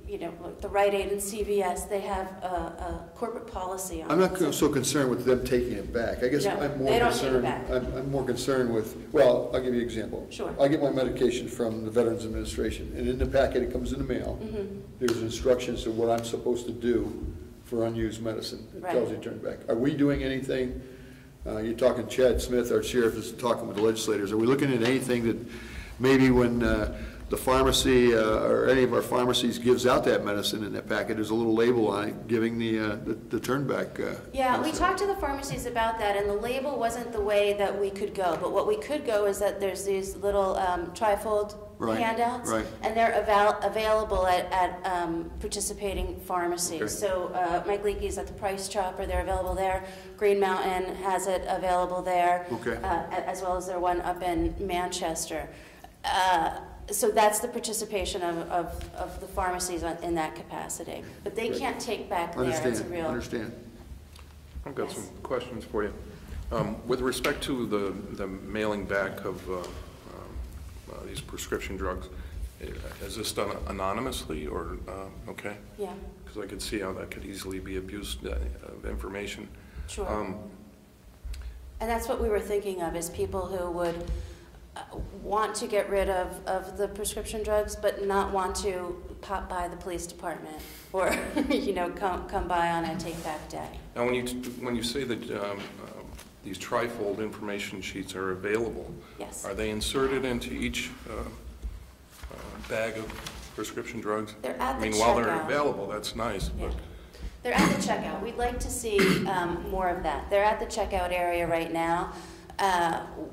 you know, the Rite Aid and CVS, they have a corporate policy on it. I'm not so concerned with them taking it back. I guess No, I'm more they don't take it concerned, back. I'm more concerned with, well, I'll give you an example. Sure. I get my medication from the Veterans Administration, and in the packet, it comes in the mail. Mm-hmm. There's instructions to what I'm supposed to do for unused medicine. It tells you to turn it back. Are we doing anything? You're talking Chad Smith, our sheriff, is talking with the legislators. Are we looking at anything that maybe when the pharmacy or any of our pharmacies gives out that medicine in that packet, there's a little label on it giving the turn back? Yeah, we medicine? talked to the pharmacies about that, and the label wasn't the way that we could go. But what we could go is that there's these little trifold handouts, and they're available at participating pharmacies. Okay. So Mike Leakey's at the Price Chopper, they're available there. Green Mountain has it available there, Okay. As well as their one up in Manchester. So that's the participation of the pharmacies in that capacity. But they can't take back there. It's a real. Understand. I've got some questions for you. With respect to the mailing back of these prescription drugs, is this done anonymously or, okay? Yeah. Because I could see how that could easily be abused of information. Sure. And that's what we were thinking of, is people who would want to get rid of the prescription drugs, but not want to pop by the police department or, you know, come by on a take-back day. Now, when you say that these trifold information sheets are available, yes, are they inserted into each bag of prescription drugs? They're at the I mean, while they're checkout. Available, that's nice. Yeah. But They're at the checkout. We'd like to see more of that. They're at the checkout area right now.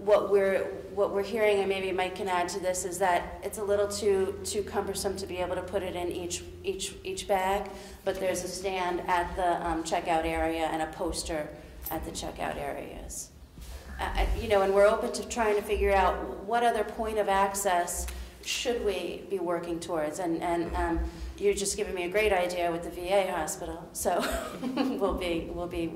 What we're hearing, and maybe Mike can add to this, is that it's a little too cumbersome to be able to put it in each bag. But there's a stand at the checkout area and a poster at the checkout areas. You know, and we're open to trying to figure out what other point of access should we be working towards. And you're just giving me a great idea with the VA hospital. So we'll be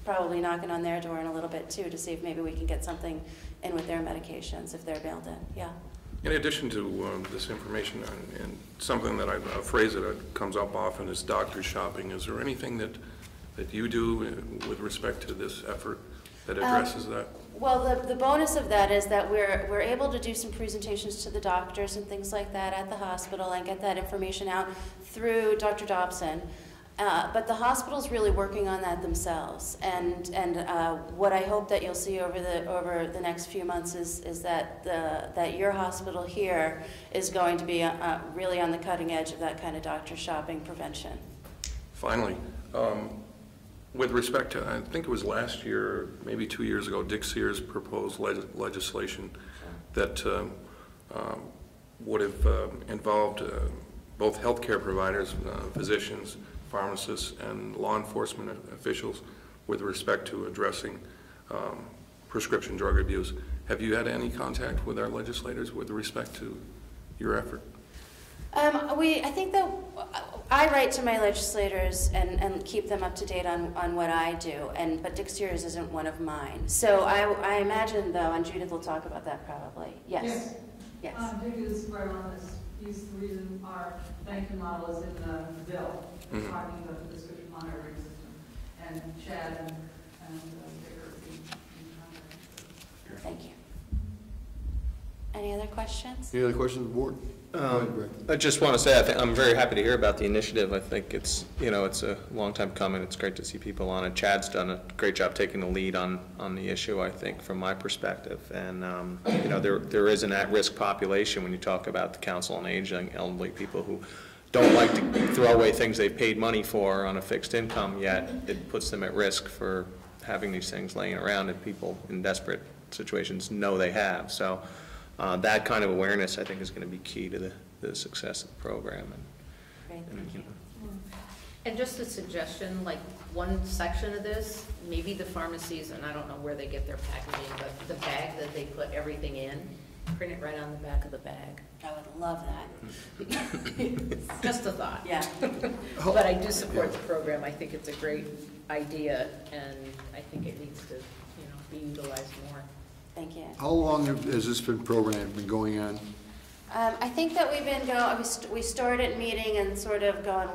probably knocking on their door in a little bit too, to see if maybe we can get something in with their medications if they're mailed in. Yeah. in addition to this information, and something that a phrase that comes up often is doctor shopping, is there anything that you do with respect to this effort that addresses that? Well, the bonus of that is that we're able to do some presentations to the doctors and things like that at the hospital and get that information out through Dr. Dobson. But the hospital's really working on that themselves, and what I hope that you'll see over the next few months is that that your hospital here is going to be really on the cutting edge of that kind of doctor shopping prevention. Finally, with respect to, I think it was last year, maybe 2 years ago, Dick Sears proposed legislation that would have involved both healthcare providers, physicians, pharmacists, and law enforcement officials with respect to addressing prescription drug abuse. Have you had any contact with our legislators with respect to your effort? I think that I write to my legislators and keep them up to date on what I do, but Dick Sears isn't one of mine. So I imagine, though, and Judith will talk about that probably. Yes. Yes. Dick is right on this. He's the reason our banking model is in the bill, talking about the prescription monitoring system, and Chad and Dick are in contact. Thank you. Any other questions? Any other questions of the board? I just want to say I'm very happy to hear about the initiative. I think it's a long time coming. It's great to see people on it. Chad's done a great job taking the lead on the issue, I think, from my perspective. And there is an at-risk population when you talk about the Council on Aging, elderly people who don't like to throw away things they've paid money for on a fixed income, yet it puts them at risk for having these things laying around, and people in desperate situations know they have. So that kind of awareness, I think, is going to be key to the success of the program. Great, thank you. And just a suggestion, like one section of this, maybe the pharmacies, and I don't know where they get their packaging, but the bag that they put everything in, print it right on the back of the bag. I would love that. Just a thought. Yeah. But I do support the program. I think it's a great idea, and I think it needs to, be utilized more. Thank you. How long has this program been going on? I think that we've been we started meeting and sort of going,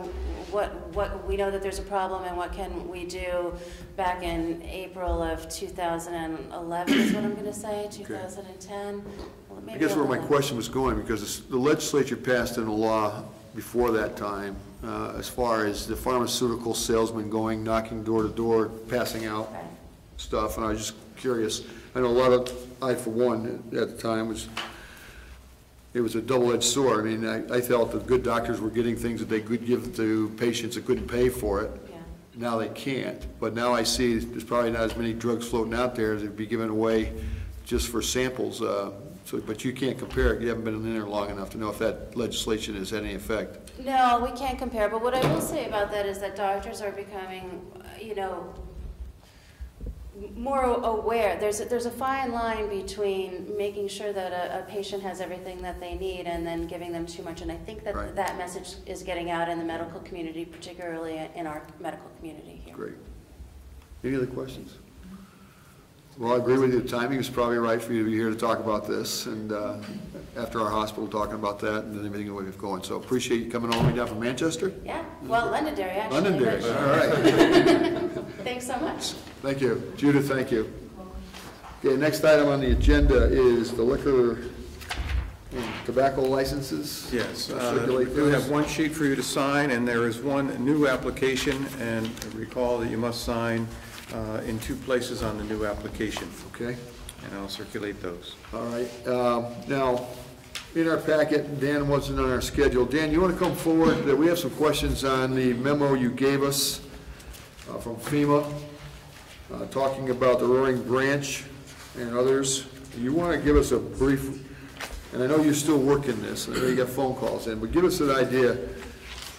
what we know that there's a problem and what can we do back in April of 2011 is what I'm going to say, 2010. Well, I guess where my question was going, because the legislature passed in a law before that time, as far as the pharmaceutical salesman going, knocking door to door, passing out stuff, and I was just curious. I know a lot of, I for one, at the time, it was a double-edged sword. I mean, I felt that good doctors were getting things that they could give to patients that couldn't pay for it. Yeah. Now they can't. But now I see there's probably not as many drugs floating out there as would be given away just for samples. But you can't compare it. You haven't been in there long enough to know if that legislation has had any effect. No, we can't compare. But what I will say about that is that doctors are becoming, more aware. There's a fine line between making sure that a patient has everything that they need and then giving them too much. And I think that that message is getting out in the medical community, particularly in our medical community here. Great. Any other questions? Well, I agree with you. The timing is probably right for you to be here to talk about this, and after our hospital talking about that and then everything that we've going. So appreciate you coming all the way down from Manchester. Yeah, well, Londonderry, actually. Londonderry, all right. Thanks so much. Thank you. Judith, thank you. Okay, next item on the agenda is the liquor and tobacco licenses. Yes, Circulate we do those. have one sheet for you to sign, and there is one new application, and recall that you must sign in two places on the new application. Okay. And I'll circulate those. All right. Now, in our packet, Dan wasn't on our schedule. Dan, you want to come forward? We have some questions on the memo you gave us from FEMA, talking about the Roaring Branch and others. You want to give us a brief, and I know you're still working this, I know you got phone calls in, but give us an idea.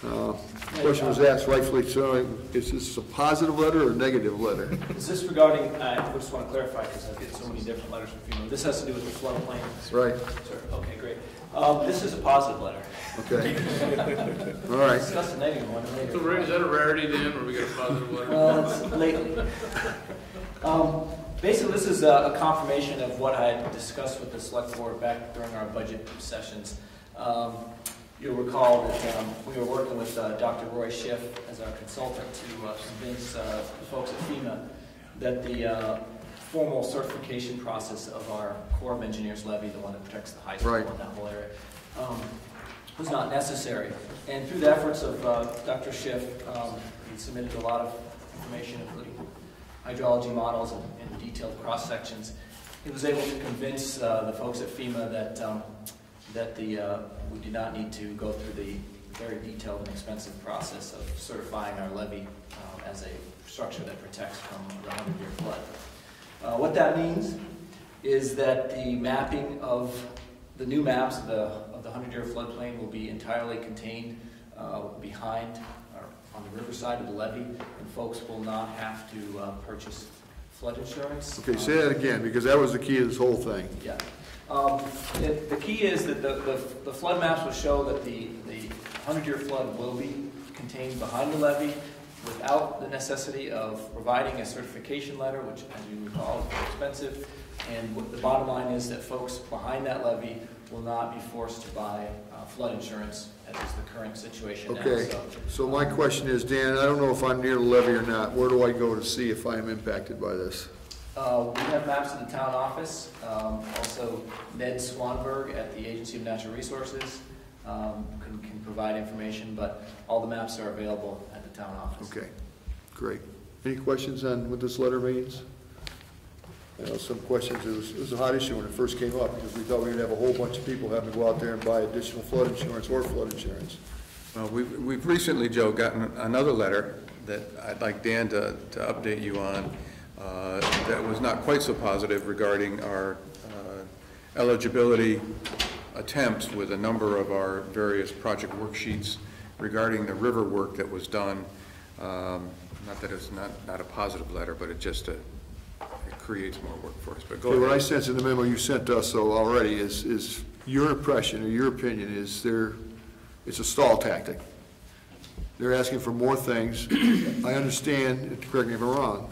The question was asked rightfully so, is this a positive letter or a negative letter? Is this regarding, I just want to clarify because I get so many different letters from FEMA. This has to do with the floodplain. Right. Sure. Okay, great. This is a positive letter. Okay. All right. Discuss the negative one later. Is that a rarity, Dan, where we get a positive letter? Well, it's lately. Basically, this is a confirmation of what I had discussed with the select board back during our budget sessions. You'll recall that we were working with Dr. Roy Schiff as our consultant to convince the folks at FEMA that the formal certification process of our Corps of Engineers levy, the one that protects the high school and that whole area, was not necessary. And through the efforts of Dr. Schiff, he submitted a lot of information, including hydrology models and detailed cross-sections. He was able to convince the folks at FEMA that we do not need to go through the very detailed and expensive process of certifying our levee as a structure that protects from the 100-year flood. What that means is that the mapping of the new maps of the 100-year floodplain will be entirely contained behind or on the riverside of the levee, and folks will not have to purchase flood insurance. Okay, say that again, because that was the key to this whole thing. Yeah. The key is that the flood maps will show that the 100-year flood will be contained behind the levee without the necessity of providing a certification letter, which, as you recall, is very expensive. And what the bottom line is that folks behind that levee will not be forced to buy flood insurance, as is the current situation now. Okay, so my question is, Dan, I don't know if I'm near the levee or not. Where do I go to see if I am impacted by this? We have maps in the town office. Also, Ned Swanberg at the Agency of Natural Resources can provide information, but all the maps are available at the town office. Okay, great. Any questions on what this letter means? I know some questions. It was a hot issue when it first came up because we thought we would have a whole bunch of people having to go out there and buy additional flood insurance or flood insurance. Well, we've recently, Joe, gotten another letter that I'd like Dan to update you on that was not quite so positive regarding our eligibility attempts with a number of our various project worksheets regarding the river work that was done. Not that it's not a positive letter, but it just it creates more work for us. But go ahead. What I sense in the memo you sent us so already is your impression or your opinion is it's a stall tactic. They're asking for more things. I understand, correct me if I'm wrong,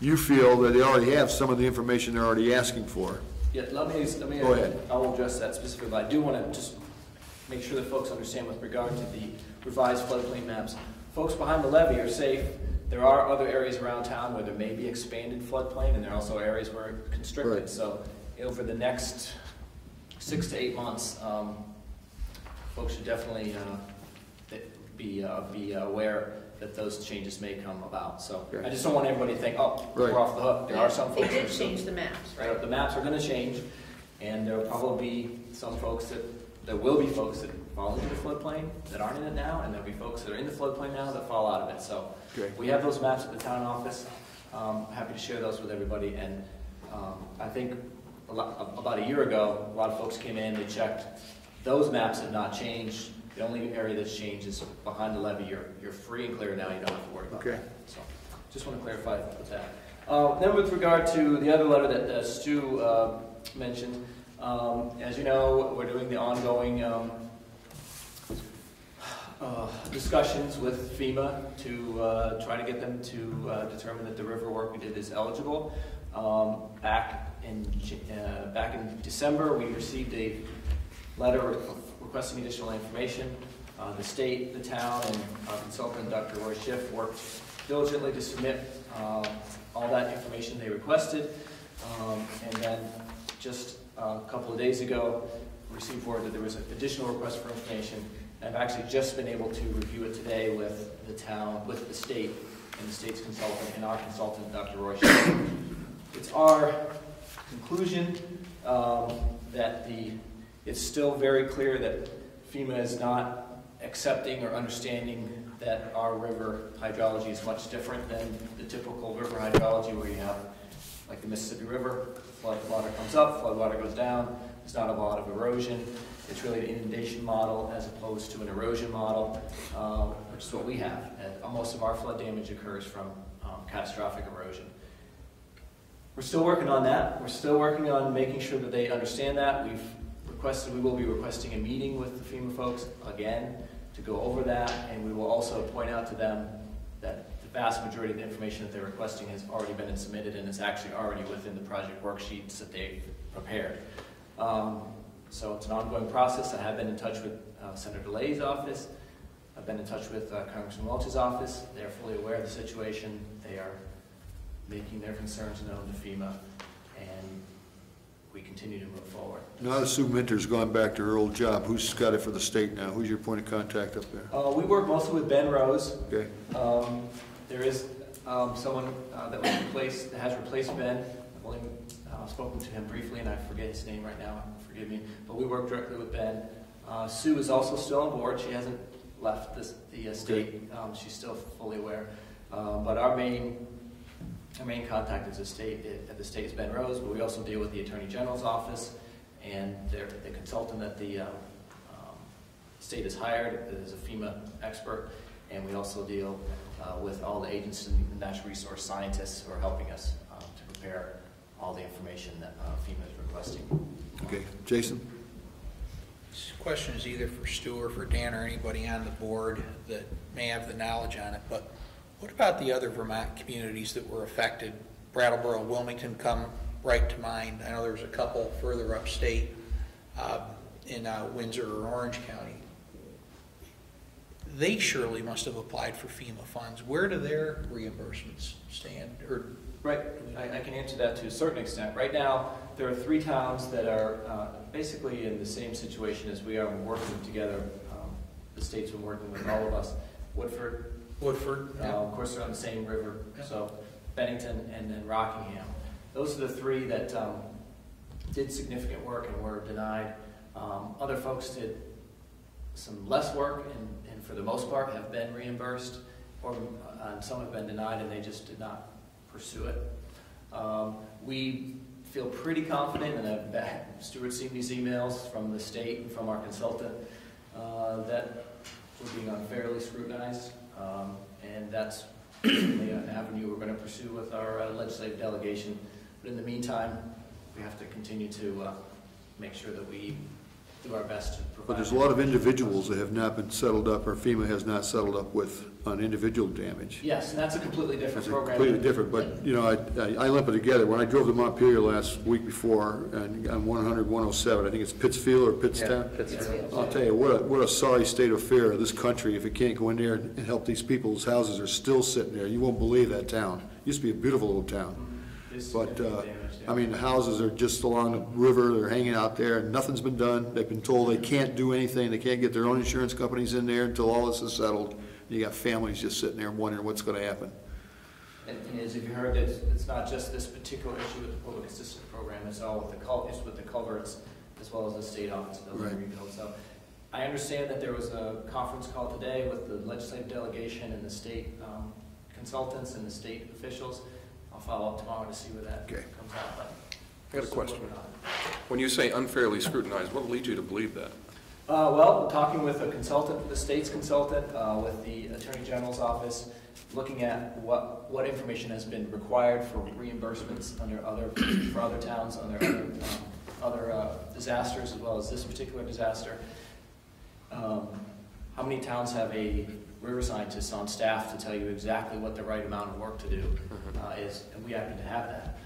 you feel that they already have some of the information they're already asking for. Yeah, let me. Go ahead. I will address that specifically, but I do want to just make sure that folks understand with regard to the revised floodplain maps. Folks behind the levee are safe. There are other areas around town where there may be expanded floodplain, and there are also areas where it's constricted. Right. So over the next 6 to 8 months, folks should definitely be aware that those changes may come about. So I just don't want everybody to think, oh, we're off the hook. There are some folks. They did change the maps, right? The maps are going to change, and there will probably be some folks there will be folks that fall into the floodplain that aren't in it now, and there'll be folks that are in the floodplain now that fall out of it. So we have those maps at the town office. Happy to share those with everybody. And I think about a year ago, a lot of folks came in, they checked. Those maps have not changed. The only area that's changed is behind the levee. You're free and clear now. You don't have to worry about that. So just want to clarify with that. Then with regard to the other letter that Stu mentioned, as you know, we're doing the ongoing discussions with FEMA to try to get them to determine that the river work we did is eligible. Back in December, we received a letter requesting additional information. The state, the town, and our consultant, Dr. Roy Schiff, worked diligently to submit all that information they requested. And then just a couple of days ago, we received word that there was an additional request for information. And I've actually just been able to review it today with the town, with the state, and the state's consultant, and our consultant, Dr. Roy Schiff. It's our conclusion that it's still very clear that FEMA is not accepting or understanding that our river hydrology is much different than the typical river hydrology where you have, like the Mississippi River, flood water comes up, flood water goes down, there's not a lot of erosion. It's really an inundation model as opposed to an erosion model, which is what we have. Most of our flood damage occurs from catastrophic erosion. We're still working on that. We're still working on making sure that they understand that. We will be requesting a meeting with the FEMA folks again to go over that, and we will also point out to them that the vast majority of the information that they're requesting has already been submitted and is actually already within the project worksheets that they've prepared. So it's an ongoing process. I have been in touch with Senator DeLay's office. I've been in touch with Congressman Welch's office. They're fully aware of the situation. They are making their concerns known to FEMA, and we continue to move forward. Now that Sue Minter's gone back to her old job, who's got it for the state now? Who's your point of contact up there? We work mostly with Ben Rose. Okay. There is someone that has replaced Ben. I've only spoken to him briefly, and I forget his name right now. Forgive me. But we work directly with Ben. Sue is also still on board. She hasn't left the state. She's still fully aware. But our main contact is at the state is Ben Rose, but we also deal with the Attorney General's office and the consultant that the state has hired that is a FEMA expert, and we also deal with all the agents and natural resource scientists who are helping us to prepare all the information that FEMA is requesting. Okay, Jason? This question is either for Stu or for Dan or anybody on the board that may have the knowledge on it, but what about the other Vermont communities that were affected? Brattleboro, Wilmington come right to mind. I know there was a couple further upstate in Windsor or Orange County. They surely must have applied for FEMA funds. Where do their reimbursements stand? Right, I can answer that to a certain extent. Right now, there are 3 towns that are basically in the same situation as we are. We're working together. The state's been working with all of us. Woodford, yeah. Of course, they're on the same river, yeah. So Bennington and then Rockingham. Those are the 3 that did significant work and were denied. Other folks did some less work and for the most part have been reimbursed, or some have been denied and they just did not pursue it. We feel pretty confident, and Stuart's seen these emails from the state and from our consultant, that we're being unfairly scrutinized, and that's an avenue we're going to pursue with our legislative delegation. But in the meantime, we have to continue to make sure that we do our best to provide. But there's a lot of individuals that have not been settled up, or FEMA has not settled up with on individual damage. Yes, and that's a completely different It's program. completely different, but, you know, I lump it together. When I drove to Montpelier last week before, and on 100, 107, I think it's Pittsfield or Pittstown. Yeah, Pittsfield. I'll tell you, what a sorry state of affair of this country if it can't go in there and help these people whose houses are still sitting there. You won't believe that town. It used to be a beautiful little town. But, I mean, the houses are just along the river, they're hanging out there, and nothing's been done. They've been told they can't do anything, they can't get their own insurance companies in there until all this is settled. You got families just sitting there wondering what's gonna happen. And as you've heard, it's not just this particular issue with the public assistance program, it's all with the culverts, as well as the state office building rebuild. So I understand that there was a conference call today with the legislative delegation and the state consultants and the state officials. I'll follow up tomorrow to see where that comes out. But I got a question. When you say unfairly scrutinized, what leads you to believe that? Well, talking with a consultant, the state's consultant, with the Attorney General's office, looking at what information has been required for reimbursements for other towns, under other disasters, as well as this particular disaster. How many towns have a river scientist on staff to tell you exactly what the right amount of work to do is, and we happen to have that.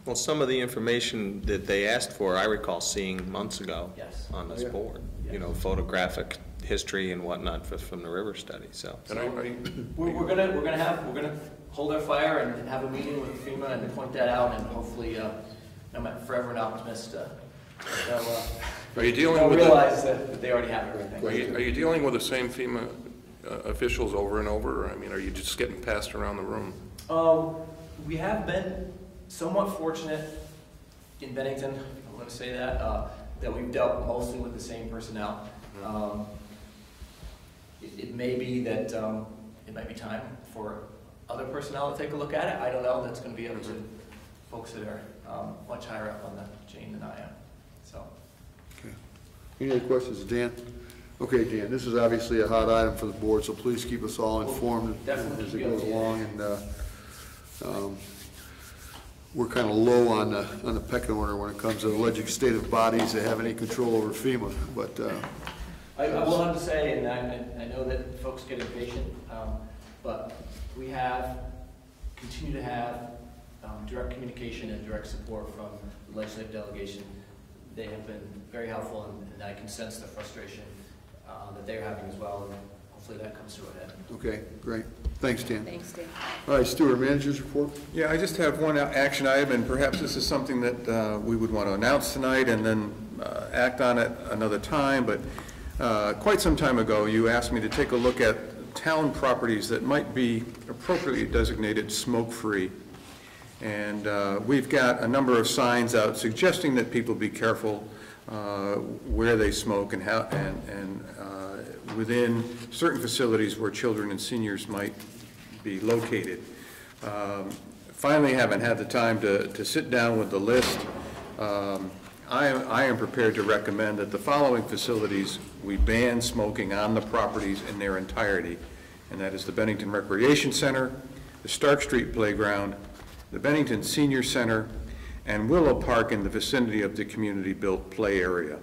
Well, some of the information that they asked for, I recall seeing months ago on this board. Yes. You know, photographic history and whatnot from the river study. So, we're gonna hold our fire and have a meeting with FEMA and point that out, and hopefully, I'm forever an optimist. Are you dealing they'll with realize that they already have everything. Are you dealing with the same FEMA officials over and over? Or, I mean, are you just getting passed around the room? We have been somewhat fortunate in Bennington, I'm going to say that we've dealt mostly with the same personnel. It may be that it might be time for other personnel to take a look at it. I don't know. That's going to be up to folks that are much higher up on the chain than I am. So. Okay. Any other questions, Dan? Okay, Dan, this is obviously a hot item for the board, so please keep us all informed as it goes along. And we're kind of low on the pecking order when it comes to the legislative bodies that have any control over FEMA. But I will have to say, and I know that folks get impatient, but we continue to have direct communication and direct support from the legislative delegation. They have been very helpful, and I can sense the frustration that they're having as well, and hopefully that comes to a head. okay, great. Thanks, Dan. Thanks, Dan. All right, Stuart, manager's report? Yeah, I just have one action item, and perhaps this is something that we would want to announce tonight and then act on it another time, but quite some time ago, you asked me to take a look at town properties that might be appropriately designated smoke-free. And we've got a number of signs out suggesting that people be careful where they smoke and how, and within certain facilities where children and seniors might be located. Finally, haven't had the time to sit down with the list. I am prepared to recommend that the following facilities we ban smoking on the properties in their entirety, and that is the Bennington Recreation Center, the Stark Street Playground, the Bennington Senior Center, and Willow Park in the vicinity of the community-built play area.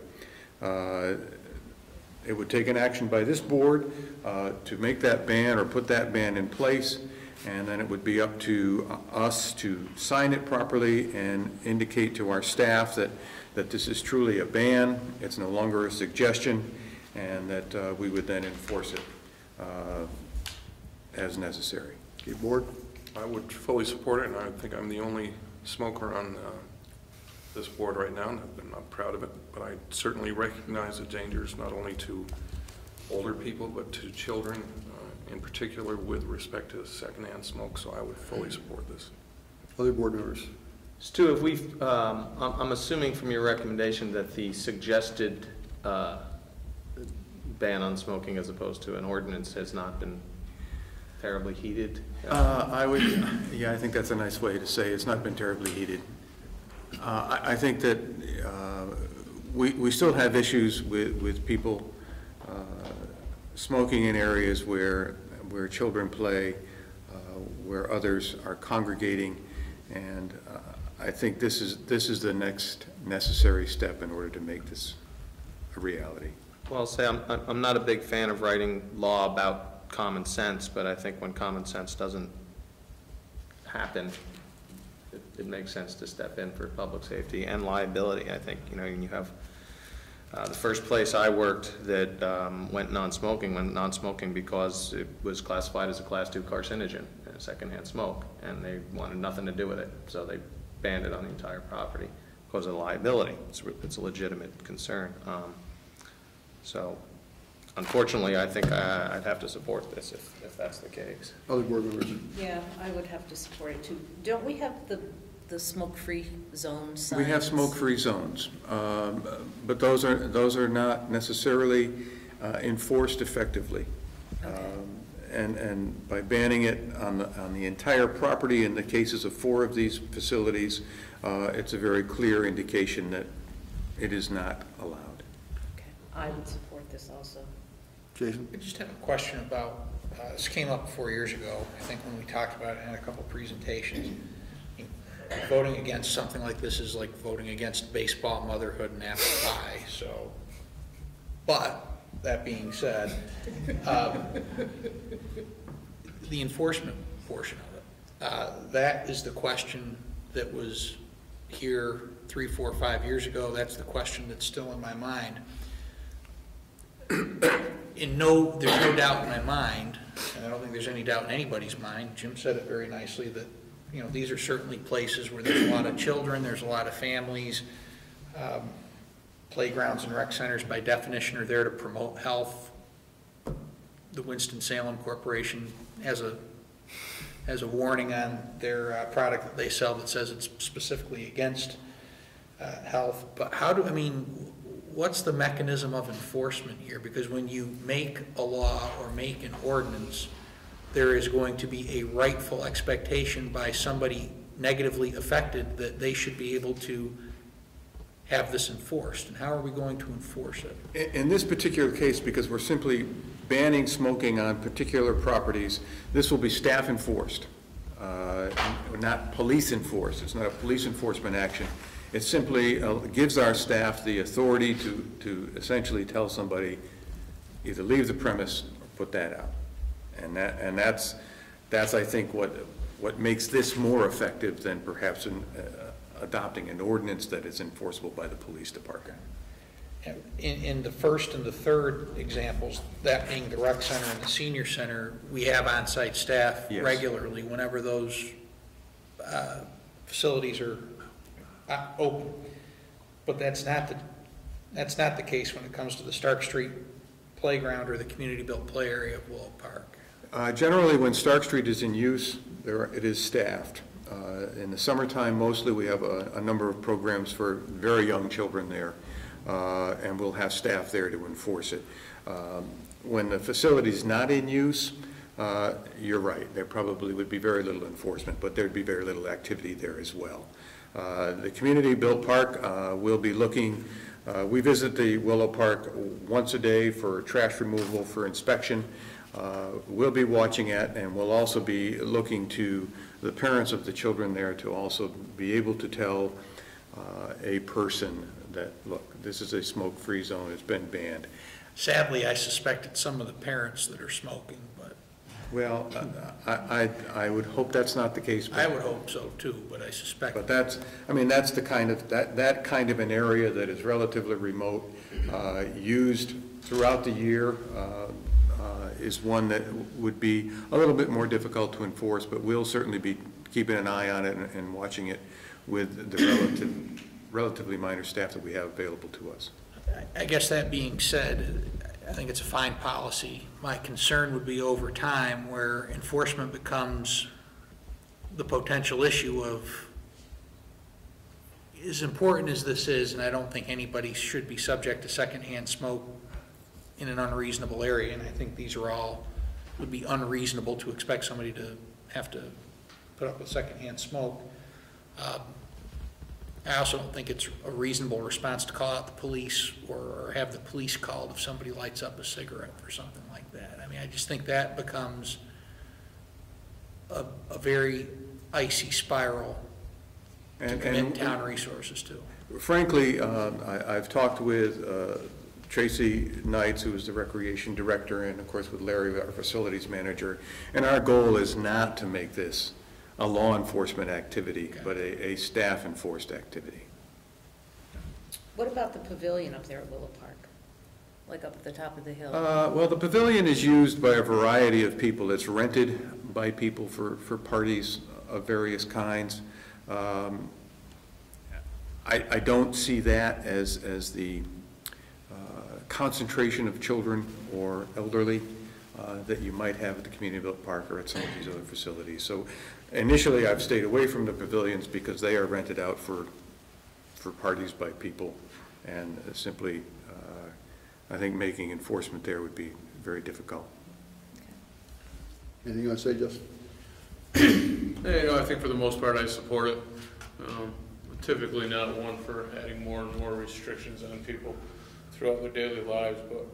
It would take an action by this board to make that ban or put that ban in place, and then it would be up to us to sign it properly and indicate to our staff that this is truly a ban, it's no longer a suggestion, and that we would then enforce it as necessary. Okay, board? I would fully support it, and I think I'm the only smoker on this board right now, and I'm not proud of it, but I certainly recognize the dangers not only to older people, but to children, in particular with respect to secondhand smoke, so I would fully support this. Other board members? Stu, if we've, I'm assuming from your recommendation that the suggested ban on smoking as opposed to an ordinance has not been terribly heated? Yeah, I think that's a nice way to say it's not been terribly heated. I think that we still have issues with people smoking in areas where children play, where others are congregating, and I think this is the next necessary step in order to make this a reality. Well, I'll say I'm not a big fan of writing law about common sense, but I think when common sense doesn't happen, it makes sense to step in for public safety and liability. I think, you know, when you have the first place I worked that went non-smoking because it was classified as a Class 2 carcinogen, secondhand smoke, and they wanted nothing to do with it, so they banned it on the entire property because of the liability. It's a legitimate concern. So, unfortunately, I think I'd have to support this if that's the case. Other board members? Yeah, I would have to support it too. Don't we have the smoke-free zone signs? We have smoke-free zones, but those are not necessarily enforced effectively. Okay. And by banning it on the entire property in the cases of 4 of these facilities, it's a very clear indication that it is not allowed. Okay, I would support this also. Jason? I just have a question about, this came up 4 years ago, I think, when we talked about it in a couple of presentations. Voting against something like this is like voting against baseball, motherhood, and apple pie, so, but, that being said, the enforcement portion of it, that is the question that was here 3, 4, 5 years ago. That's the question that's still in my mind. There's no doubt in my mind, and I don't think there's any doubt in anybody's mind, Jim said it very nicely, that, you know, these are certainly places where there's a lot of children, there's a lot of families. Playgrounds and rec centers, by definition, are there to promote health. The Winston-Salem Corporation has a warning on their product that they sell that says it's specifically against health. But what's the mechanism of enforcement here? Because when you make a law or make an ordinance, there is going to be a rightful expectation by somebody negatively affected that they should be able to have this enforced. And how are we going to enforce it? In this particular case, because we're simply banning smoking on particular properties, this will be staff enforced, not police enforced. It's not a police enforcement action. It simply gives our staff the authority to essentially tell somebody either leave the premise or put that out. And that's I think what makes this more effective than perhaps adopting an ordinance that is enforceable by the police department. In the first and the third examples, that being the rec center and the senior center, we have on-site staff Yes. regularly whenever those facilities are open. But that's not the case when it comes to the Stark Street playground or the community-built play area of Willow Park. Generally, when Stark Street is in use, it is staffed. In the summertime, mostly we have a number of programs for very young children there, and we'll have staff there to enforce it. When the facility is not in use, you're right, there probably would be very little enforcement, but there'd be very little activity there as well. The community-built park will be looking, we visit the Willow Park once a day for trash removal, for inspection. We'll be watching it, and we'll also be looking to the parents of the children there to also be able to tell a person that, look, this is a smoke-free zone, it's been banned. Sadly, I suspect it's some of the parents that are smoking, but... Well, I would hope that's not the case. I would hope so too, but I suspect... But that's the kind of, that kind of an area that is relatively remote, used throughout the year, is one that would be a little bit more difficult to enforce, but we'll certainly be keeping an eye on it and watching it with the relatively minor staff that we have available to us. I guess that being said, I think it's a fine policy. My concern would be over time where enforcement becomes the potential issue of, as important as this is, and I don't think anybody should be subject to secondhand smoke in an unreasonable area, and I think these are all, would be unreasonable to expect somebody to have to put up with secondhand smoke. I also don't think it's a reasonable response to call out the police or have the police called if somebody lights up a cigarette or something like that. I mean, I just think that becomes a very icy spiral to commit town resources to. Frankly, I've talked with Tracy Knights, who is the recreation director, and of course with Larry, our facilities manager. And our goal is not to make this a law enforcement activity, but a staff enforced activity. What about the pavilion up there at Willow Park? Like up at the top of the hill? Well, the pavilion is used by a variety of people. It's rented by people for parties of various kinds. I don't see that as the concentration of children or elderly that you might have at the community built park or at some of these other facilities. So initially I've stayed away from the pavilions because they are rented out for parties by people, and simply I think making enforcement there would be very difficult. Anything you want to say, Justin? I think for the most part I support it. Typically not one for adding more and more restrictions on people throughout their daily lives, but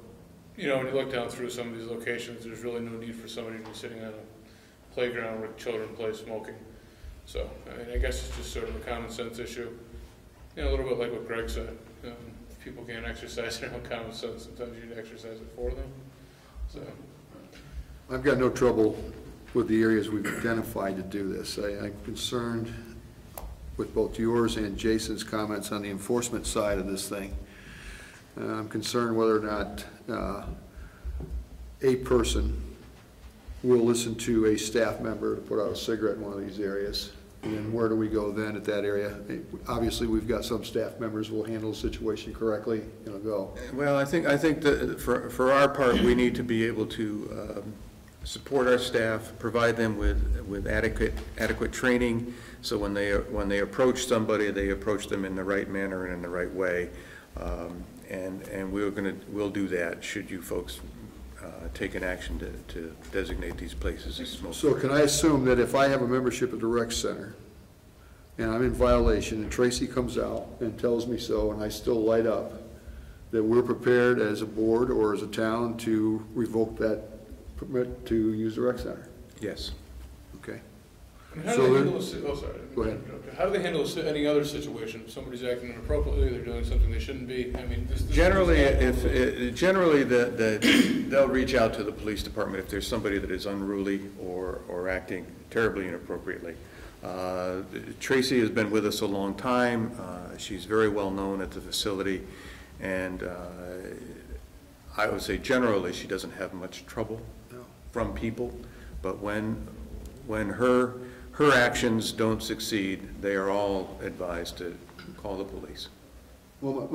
when you look down through some of these locations, there's really no need for somebody to be sitting on a playground where children play smoking. So I guess it's just sort of a common sense issue. A little bit like what Greg said. If people can't exercise their own common sense, sometimes you need to exercise it for them. So I've got no trouble with the areas we've identified to do this. I'm concerned with both yours and Jason's comments on the enforcement side of this thing. I'm concerned whether or not a person will listen to a staff member to put out a cigarette in one of these areas. And then where do we go then at that area? Obviously, we've got some staff members who will handle the situation correctly, go. Well, I think that for our part, we need to be able to support our staff, provide them with adequate training, so when they approach somebody, they approach them in the right manner and in the right way. And we'll do that should you folks take an action to designate these places as smoke. So can I assume that if I have a membership at the rec center and I'm in violation and Tracy comes out and tells me so and I still light up, that we're prepared as a board or as a town to revoke that permit to use the rec center? Yes. Okay. And how do they handle Go ahead. How do they handle any other situation? If somebody's acting inappropriately, they're doing something they shouldn't be. I mean, generally they'll reach out to the police department if there's somebody that is unruly or acting terribly inappropriately. Tracy has been with us a long time. She's very well known at the facility, and I would say generally she doesn't have much trouble from people, but when her actions don't succeed, they are all advised to call the police. Well,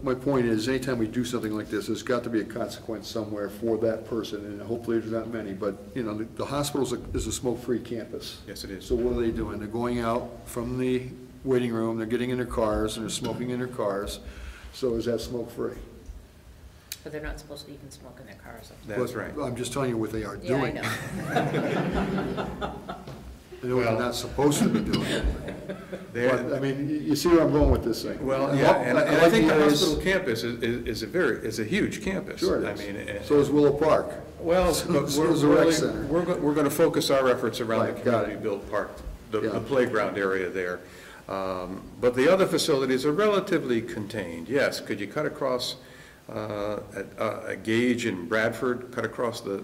my point is, anytime we do something like this, there's got to be a consequence somewhere for that person, and hopefully there's not many, but, the hospital is a smoke-free campus. Yes, it is. So what are they doing? They're going out from the waiting room, they're getting in their cars, and they're smoking in their cars. So is that smoke-free? But they're not supposed to even smoke in their cars. That's right. I'm just telling you what they are doing. Yeah, I know. They know what they're not supposed to be doing. But, I mean, you see where I'm going with this thing. Well, yeah, and I think the hospital campus is a huge campus. Sure it is. So is Willow Park. Well, so is the rec center. We're going to focus our efforts around the community-built park, the playground area there. But the other facilities are relatively contained. Yes, could you cut across a gauge in Bradford, cut across the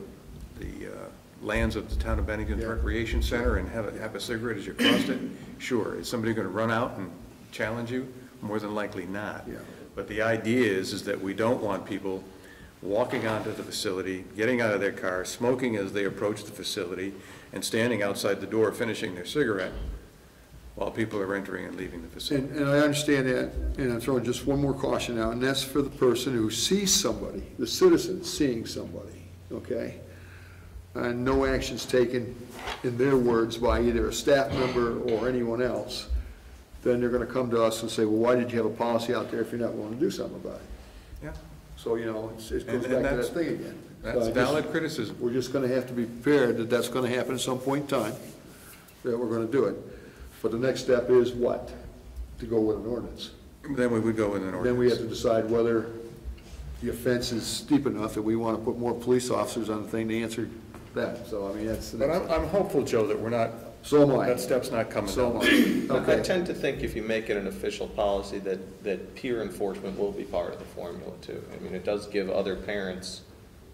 lands of the town of Bennington Recreation Center and have a cigarette as you crossed it? Sure. Is somebody going to run out and challenge you? More than likely not. Yeah. But the idea is that we don't want people walking onto the facility, getting out of their car, smoking as they approach the facility, and standing outside the door finishing their cigarette while people are entering and leaving the facility. And I understand that, and I'm throwing just one more caution out, and that's for the person who sees somebody, the citizen seeing somebody, okay? And no action's taken, in their words, by either a staff member or anyone else, then they're going to come to us and say, well, why did you have a policy out there if you're not willing to do something about it? Yeah. So, it goes back to that thing again. That's valid criticism. We're just going to have to be prepared that that's going to happen at some point in time, that we're going to do it. But the next step is what? To go with an ordinance. Then we would go with an ordinance. Then we have to decide whether the offense is steep enough that we want to put more police officers on the thing to answer that. So, I mean, that's the But next I'm hopeful, Joe, that we're not So am I. That step's not coming So down. am I. I Okay. tend to think if you make it an official policy that peer enforcement will be part of the formula too. I mean, it does give other parents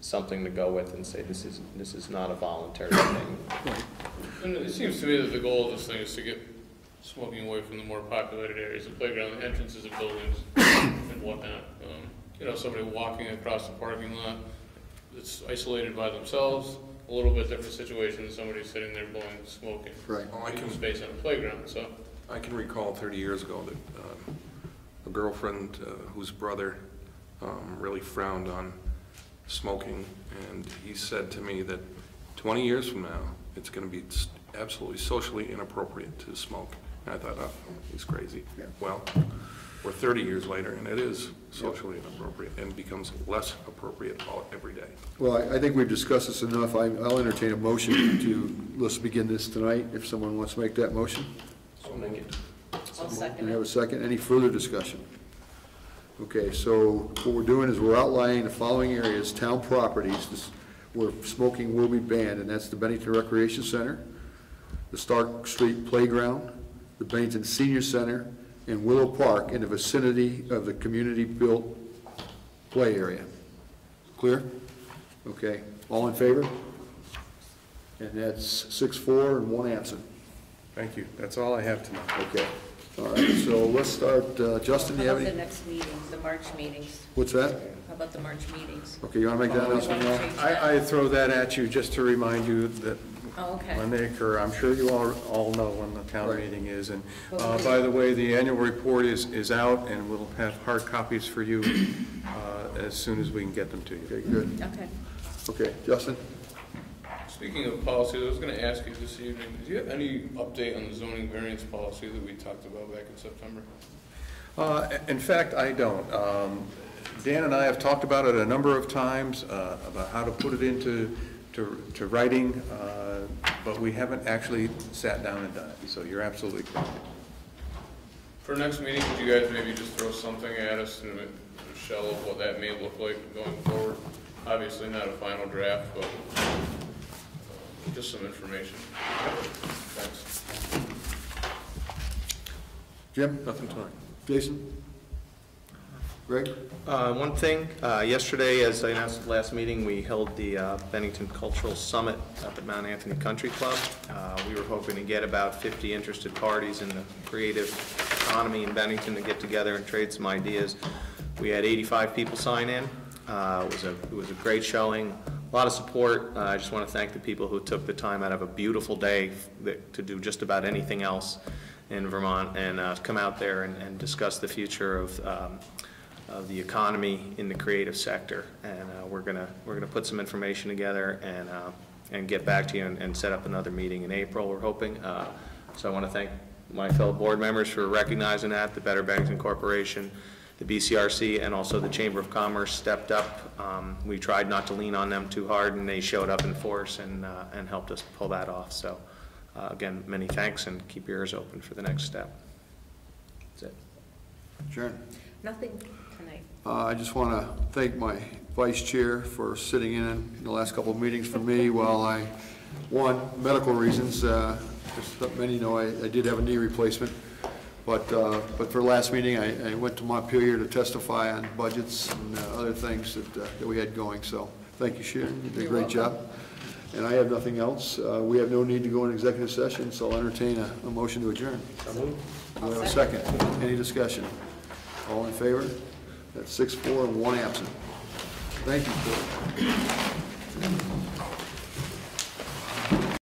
something to go with and say, this is not a voluntary thing. And it seems to me that the goal of this thing is to get smoking away from the more populated areas, the playground, the entrances of buildings, and whatnot. Somebody walking across the parking lot that's isolated by themselves, a little bit different situation than somebody sitting there blowing smoke in space on a playground. So I can recall 30 years ago that a girlfriend whose brother really frowned on smoking, and he said to me that 20 years from now, it's going to be absolutely socially inappropriate to smoke. And I thought, oh, he's crazy. Yeah. Well, we're 30 years later, and it is socially inappropriate and becomes less appropriate every day. Well, I think we've discussed this enough. I'll entertain a motion to, let's begin this tonight, if someone wants to make that motion. So make it. I'll second Can I have a it. second? Any further discussion? Okay, so what we're doing is we're outlining the following areas, town properties, where smoking will be banned, and that's the Bennington Recreation Center, the Stark Street Playground, the Bennington Senior Center, and Willow Park in the vicinity of the community-built play area. Clear? Okay, all in favor? And that's 6-4 and 1 absent. Thank you. That's all I have tonight. Okay, all right, so let's start, Justin, do you How have about any? the next meeting, the March meetings? What's that? How about the March meetings? Okay, you want to make that announcement now? I throw that at you just to remind you that Oh, okay. when they occur, I'm sure you all know when the town Right. meeting is. And by the way, the annual report is out, and we'll have hard copies for you as soon as we can get them to you. Okay, good. Okay. Okay, Justin? speaking of policies, I was going to ask you this evening, do you have any update on the zoning variance policy that we talked about back in September? In fact, I don't. Dan and I have talked about it a number of times, about how to put it into writing, but we haven't actually sat down and done it, so you're absolutely correct. For next meeting, could you guys maybe just throw something at us in a shell of what that may look like going forward? Obviously not a final draft, but just some information. Thanks. Jim? Nothing tonight. Jason? Greg? One thing, yesterday, as I announced at the last meeting, we held the Bennington Cultural Summit up at Mount Anthony Country Club. We were hoping to get about 50 interested parties in the creative economy in Bennington to get together and trade some ideas. We had 85 people sign in. It was a great showing, a lot of support. I just want to thank the people who took the time out of a beautiful day to do just about anything else in Vermont and come out there and discuss the future of the economy in the creative sector. And we're gonna put some information together and get back to you and set up another meeting in April, we're hoping. So I want to thank my fellow board members for recognizing that, the Better Bennington Corporation, the BCRC, and also the Chamber of Commerce stepped up. We tried not to lean on them too hard, and they showed up in force and helped us pull that off. So again, many thanks, and keep your ears open for the next step. That's it. Sharon? Nothing tonight. I just want to thank my vice chair for sitting in the last couple of meetings for me while medical reasons, as many know, I did have a knee replacement. But for last meeting, I went to Montpelier to testify on budgets and other things that we had going. So thank you, Sharon. You did a great job. And I have nothing else. We have no need to go in executive session, so I'll entertain a motion to adjourn. Do we have a second? Any discussion? All in favor? That's 6-4 and 1 absent. Thank you, Bill.